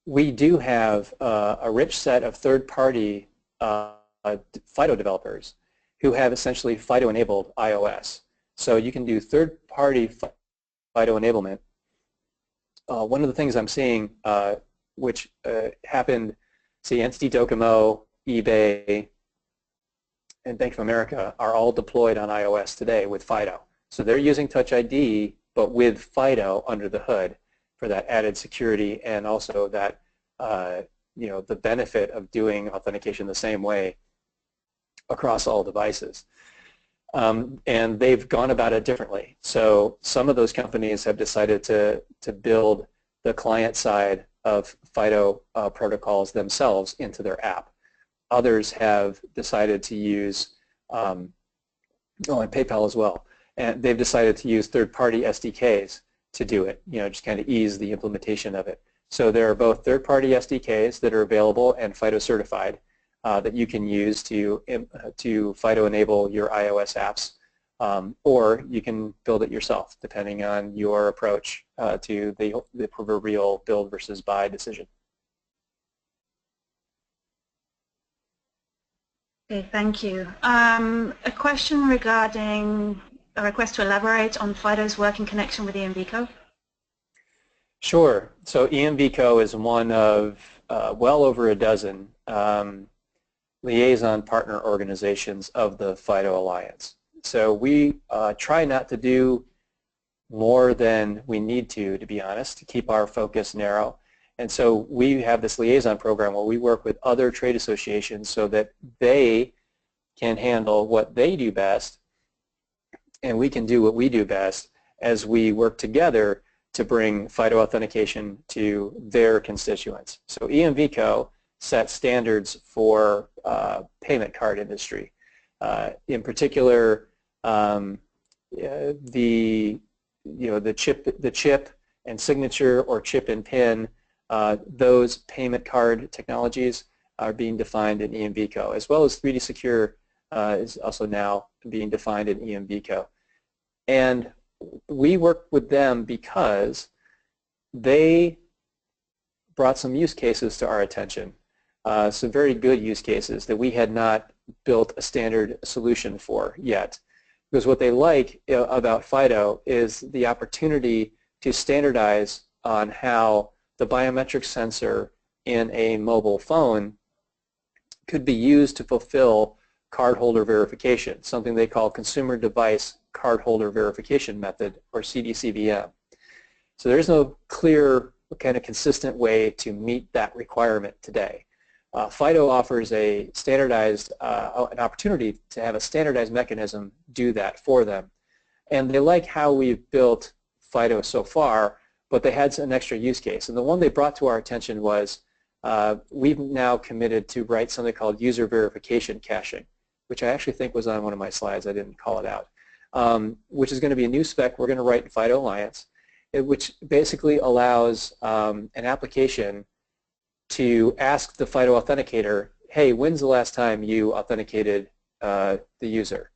Speaker 3: we do have a rich set of third-party FIDO developers who have essentially FIDO-enabled iOS. So you can do third-party FIDO enablement. One of the things I'm seeing, which happened, see, Entity Docomo, eBay, and Bank of America are all deployed on iOS today with FIDO. So they're using Touch ID, but with FIDO under the hood for that added security and also that, the benefit of doing authentication the same way across all devices. And they've gone about it differently. So some of those companies have decided to build the client side of FIDO protocols themselves into their app. Others have decided to use, and PayPal as well, and they've decided to use third-party SDKs to do it, just kind of ease the implementation of it. So there are both third-party SDKs that are available and FIDO certified that you can use to FIDO enable your iOS apps, or you can build it yourself, depending on your approach to the proverbial build versus buy decision.
Speaker 2: Okay, thank you. A question regarding a request to elaborate on FIDO's work in connection with EMVCo.
Speaker 3: Sure. So EMVCo is one of well over a dozen liaison partner organizations of the FIDO Alliance. So we try not to do more than we need to be honest, to keep our focus narrow. And so we have this liaison program where we work with other trade associations so that they can handle what they do best and we can do what we do best as we work together to bring FIDO authentication to their constituents. So EMVCo sets standards for payment card industry. In particular, the chip and signature or chip and PIN, those payment card technologies are being defined in EMVCo, as well as 3D Secure is also now being defined in EMVCo. And we work with them because they brought some use cases to our attention, some very good use cases that we had not built a standard solution for yet. Because what they like about FIDO is the opportunity to standardize on how the biometric sensor in a mobile phone could be used to fulfill cardholder verification, something they call Consumer Device Cardholder Verification Method, or CDCVM. So there is no clear kind of consistent way to meet that requirement today. FIDO offers a standardized, an opportunity to have a standardized mechanism do that for them. And they like how we've built FIDO so far, but they had an extra use case. And the one they brought to our attention was we've now committed to write something called user verification caching, which I actually think was on one of my slides. I didn't call it out, which is going to be a new spec we're going to write in FIDO Alliance, which basically allows an application to ask the FIDO authenticator, hey, when's the last time you authenticated the user?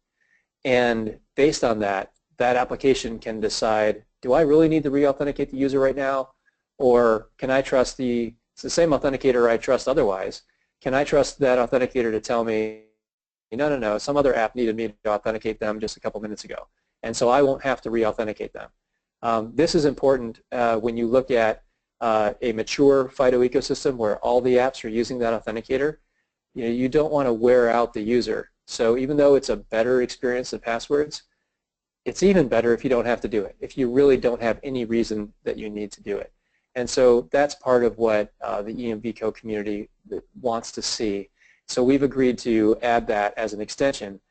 Speaker 3: And based on that, that application can decide, do I really need to re-authenticate the user right now? Or can I trust it's the same authenticator I trust otherwise, can I trust that authenticator to tell me, no, some other app needed me to authenticate them just a couple minutes ago, and so I won't have to re-authenticate them. This is important when you look at a mature FIDO ecosystem where all the apps are using that authenticator. You don't want to wear out the user. So even though it's a better experience than passwords, it's even better if you don't have to do it, if you really don't have any reason that you need to do it. And so that's part of what the EMVCo community wants to see. So we've agreed to add that as an extension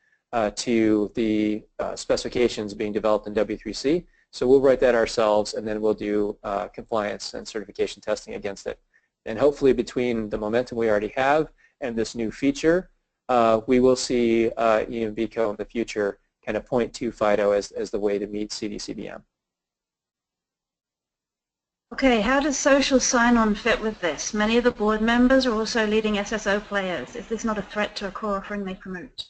Speaker 3: to the specifications being developed in W3C. So we'll write that ourselves, and then we'll do compliance and certification testing against it. And hopefully between the momentum we already have and this new feature, we will see EMVCo in the future kind of point to FIDO as the way to meet CDCBM.
Speaker 2: Okay, how does social sign-on fit with this? Many of the board members are also leading SSO players. Is this not a threat to a core offering they promote?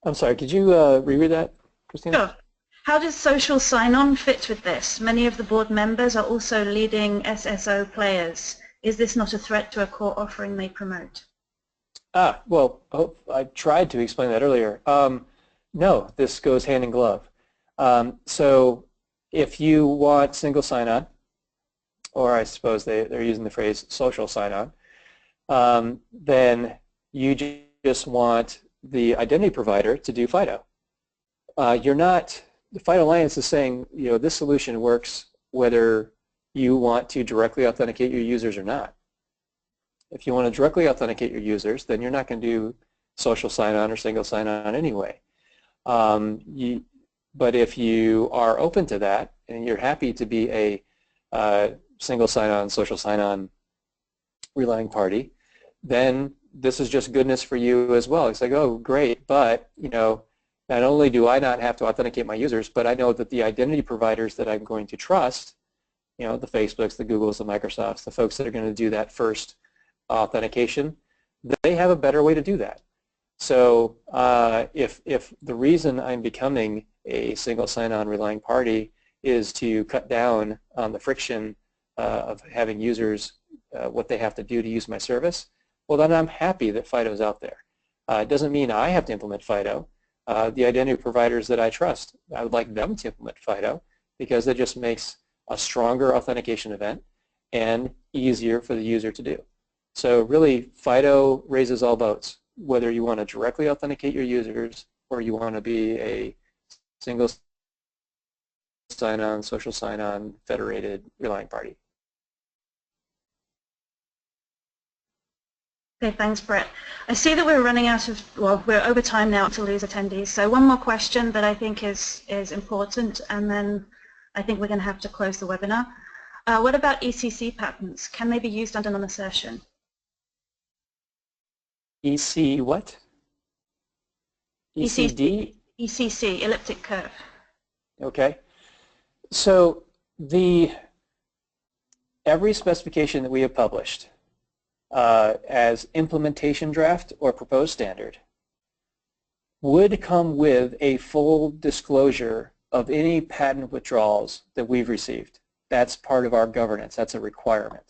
Speaker 3: I'm sorry, could you reread that, Christina?
Speaker 2: Sure. How does social sign-on fit with this? Many of the board members are also leading SSO players. Is this not a threat to a core offering they promote?
Speaker 3: Well, I tried to explain that earlier. No, this goes hand in glove. So if you want single sign-on, or I suppose they're using the phrase social sign-on, then you just want the identity provider to do FIDO. The FIDO Alliance is saying, this solution works whether you want to directly authenticate your users or not. If you want to directly authenticate your users, then you're not going to do social sign-on or single sign-on anyway. But if you are open to that and you're happy to be a single sign-on, social sign-on relying party, then this is just goodness for you as well. It's like, oh, great, but not only do I not have to authenticate my users, but I know that the identity providers that I'm going to trust, the Facebooks, the Googles, the Microsofts, the folks that are going to do that first authentication, they have a better way to do that. So if the reason I'm becoming a single sign-on relying party is to cut down on the friction of having users what they have to do to use my service, well, then I'm happy that FIDO is out there. It doesn't mean I have to implement FIDO. The identity providers that I trust, I would like them to implement FIDO because it just makes a stronger authentication event and easier for the user to do. So really, FIDO raises all boats, whether you want to directly authenticate your users or you want to be a single sign-on, social sign-on, federated relying party.
Speaker 2: Okay, thanks, Brett. I see that we're running out of, well, we're over time now to lose attendees. So one more question that I think is important, and then I think we're going to have to close the webinar. What about ECC patents? Can they be used under non-assertion?
Speaker 3: EC what? ECD?
Speaker 2: ECC, elliptic curve.
Speaker 3: Okay. So every specification that we have published as implementation draft or proposed standard would come with a full disclosure of any patent withdrawals that we've received. That's part of our governance. That's a requirement.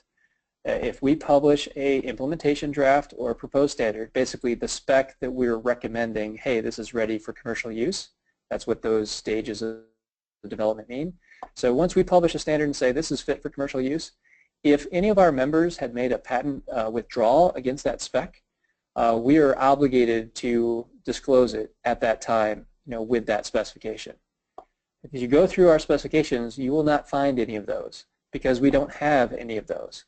Speaker 3: If we publish a implementation draft or a proposed standard, basically the spec that we're recommending, hey, this is ready for commercial use, that's what those stages of development mean. So once we publish a standard and say this is fit for commercial use, if any of our members had made a patent withdrawal against that spec, we are obligated to disclose it at that time, with that specification. If you go through our specifications, you will not find any of those because we don't have any of those.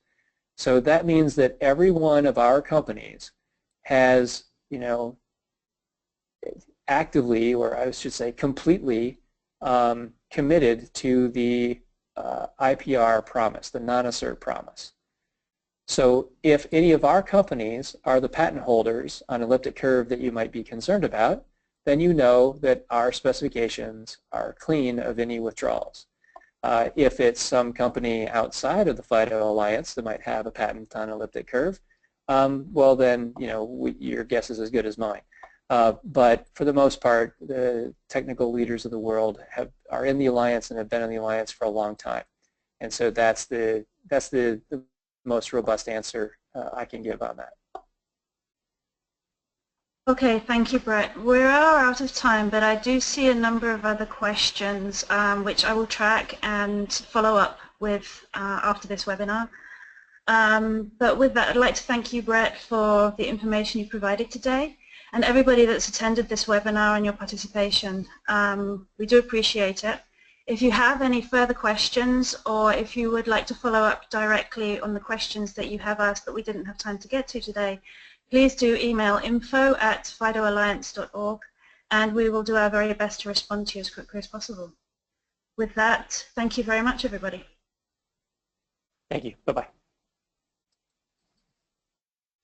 Speaker 3: So that means that every one of our companies has, actively, or I should say completely, committed to the IPR promise, the non-assert promise. So if any of our companies are the patent holders on elliptic curve that you might be concerned about, then you know that our specifications are clean of any withdrawals. If it's some company outside of the FIDO Alliance that might have a patent on elliptic curve, well then, your guess is as good as mine. But for the most part, the technical leaders of the world are in the Alliance and have been in the Alliance for a long time. And so that's the most robust answer I can give on that.
Speaker 2: Okay, thank you, Brett. We are out of time, but I do see a number of other questions which I will track and follow up with after this webinar. But with that, I'd like to thank you, Brett, for the information you provided today, and everybody that's attended this webinar and your participation. We do appreciate it. If you have any further questions, or if you would like to follow up directly on the questions that you have asked that we didn't have time to get to today, please do email info@fidoalliance.org, and we will do our very best to respond to you as quickly as possible. With that, thank you very much, everybody.
Speaker 3: Thank you. Bye-bye.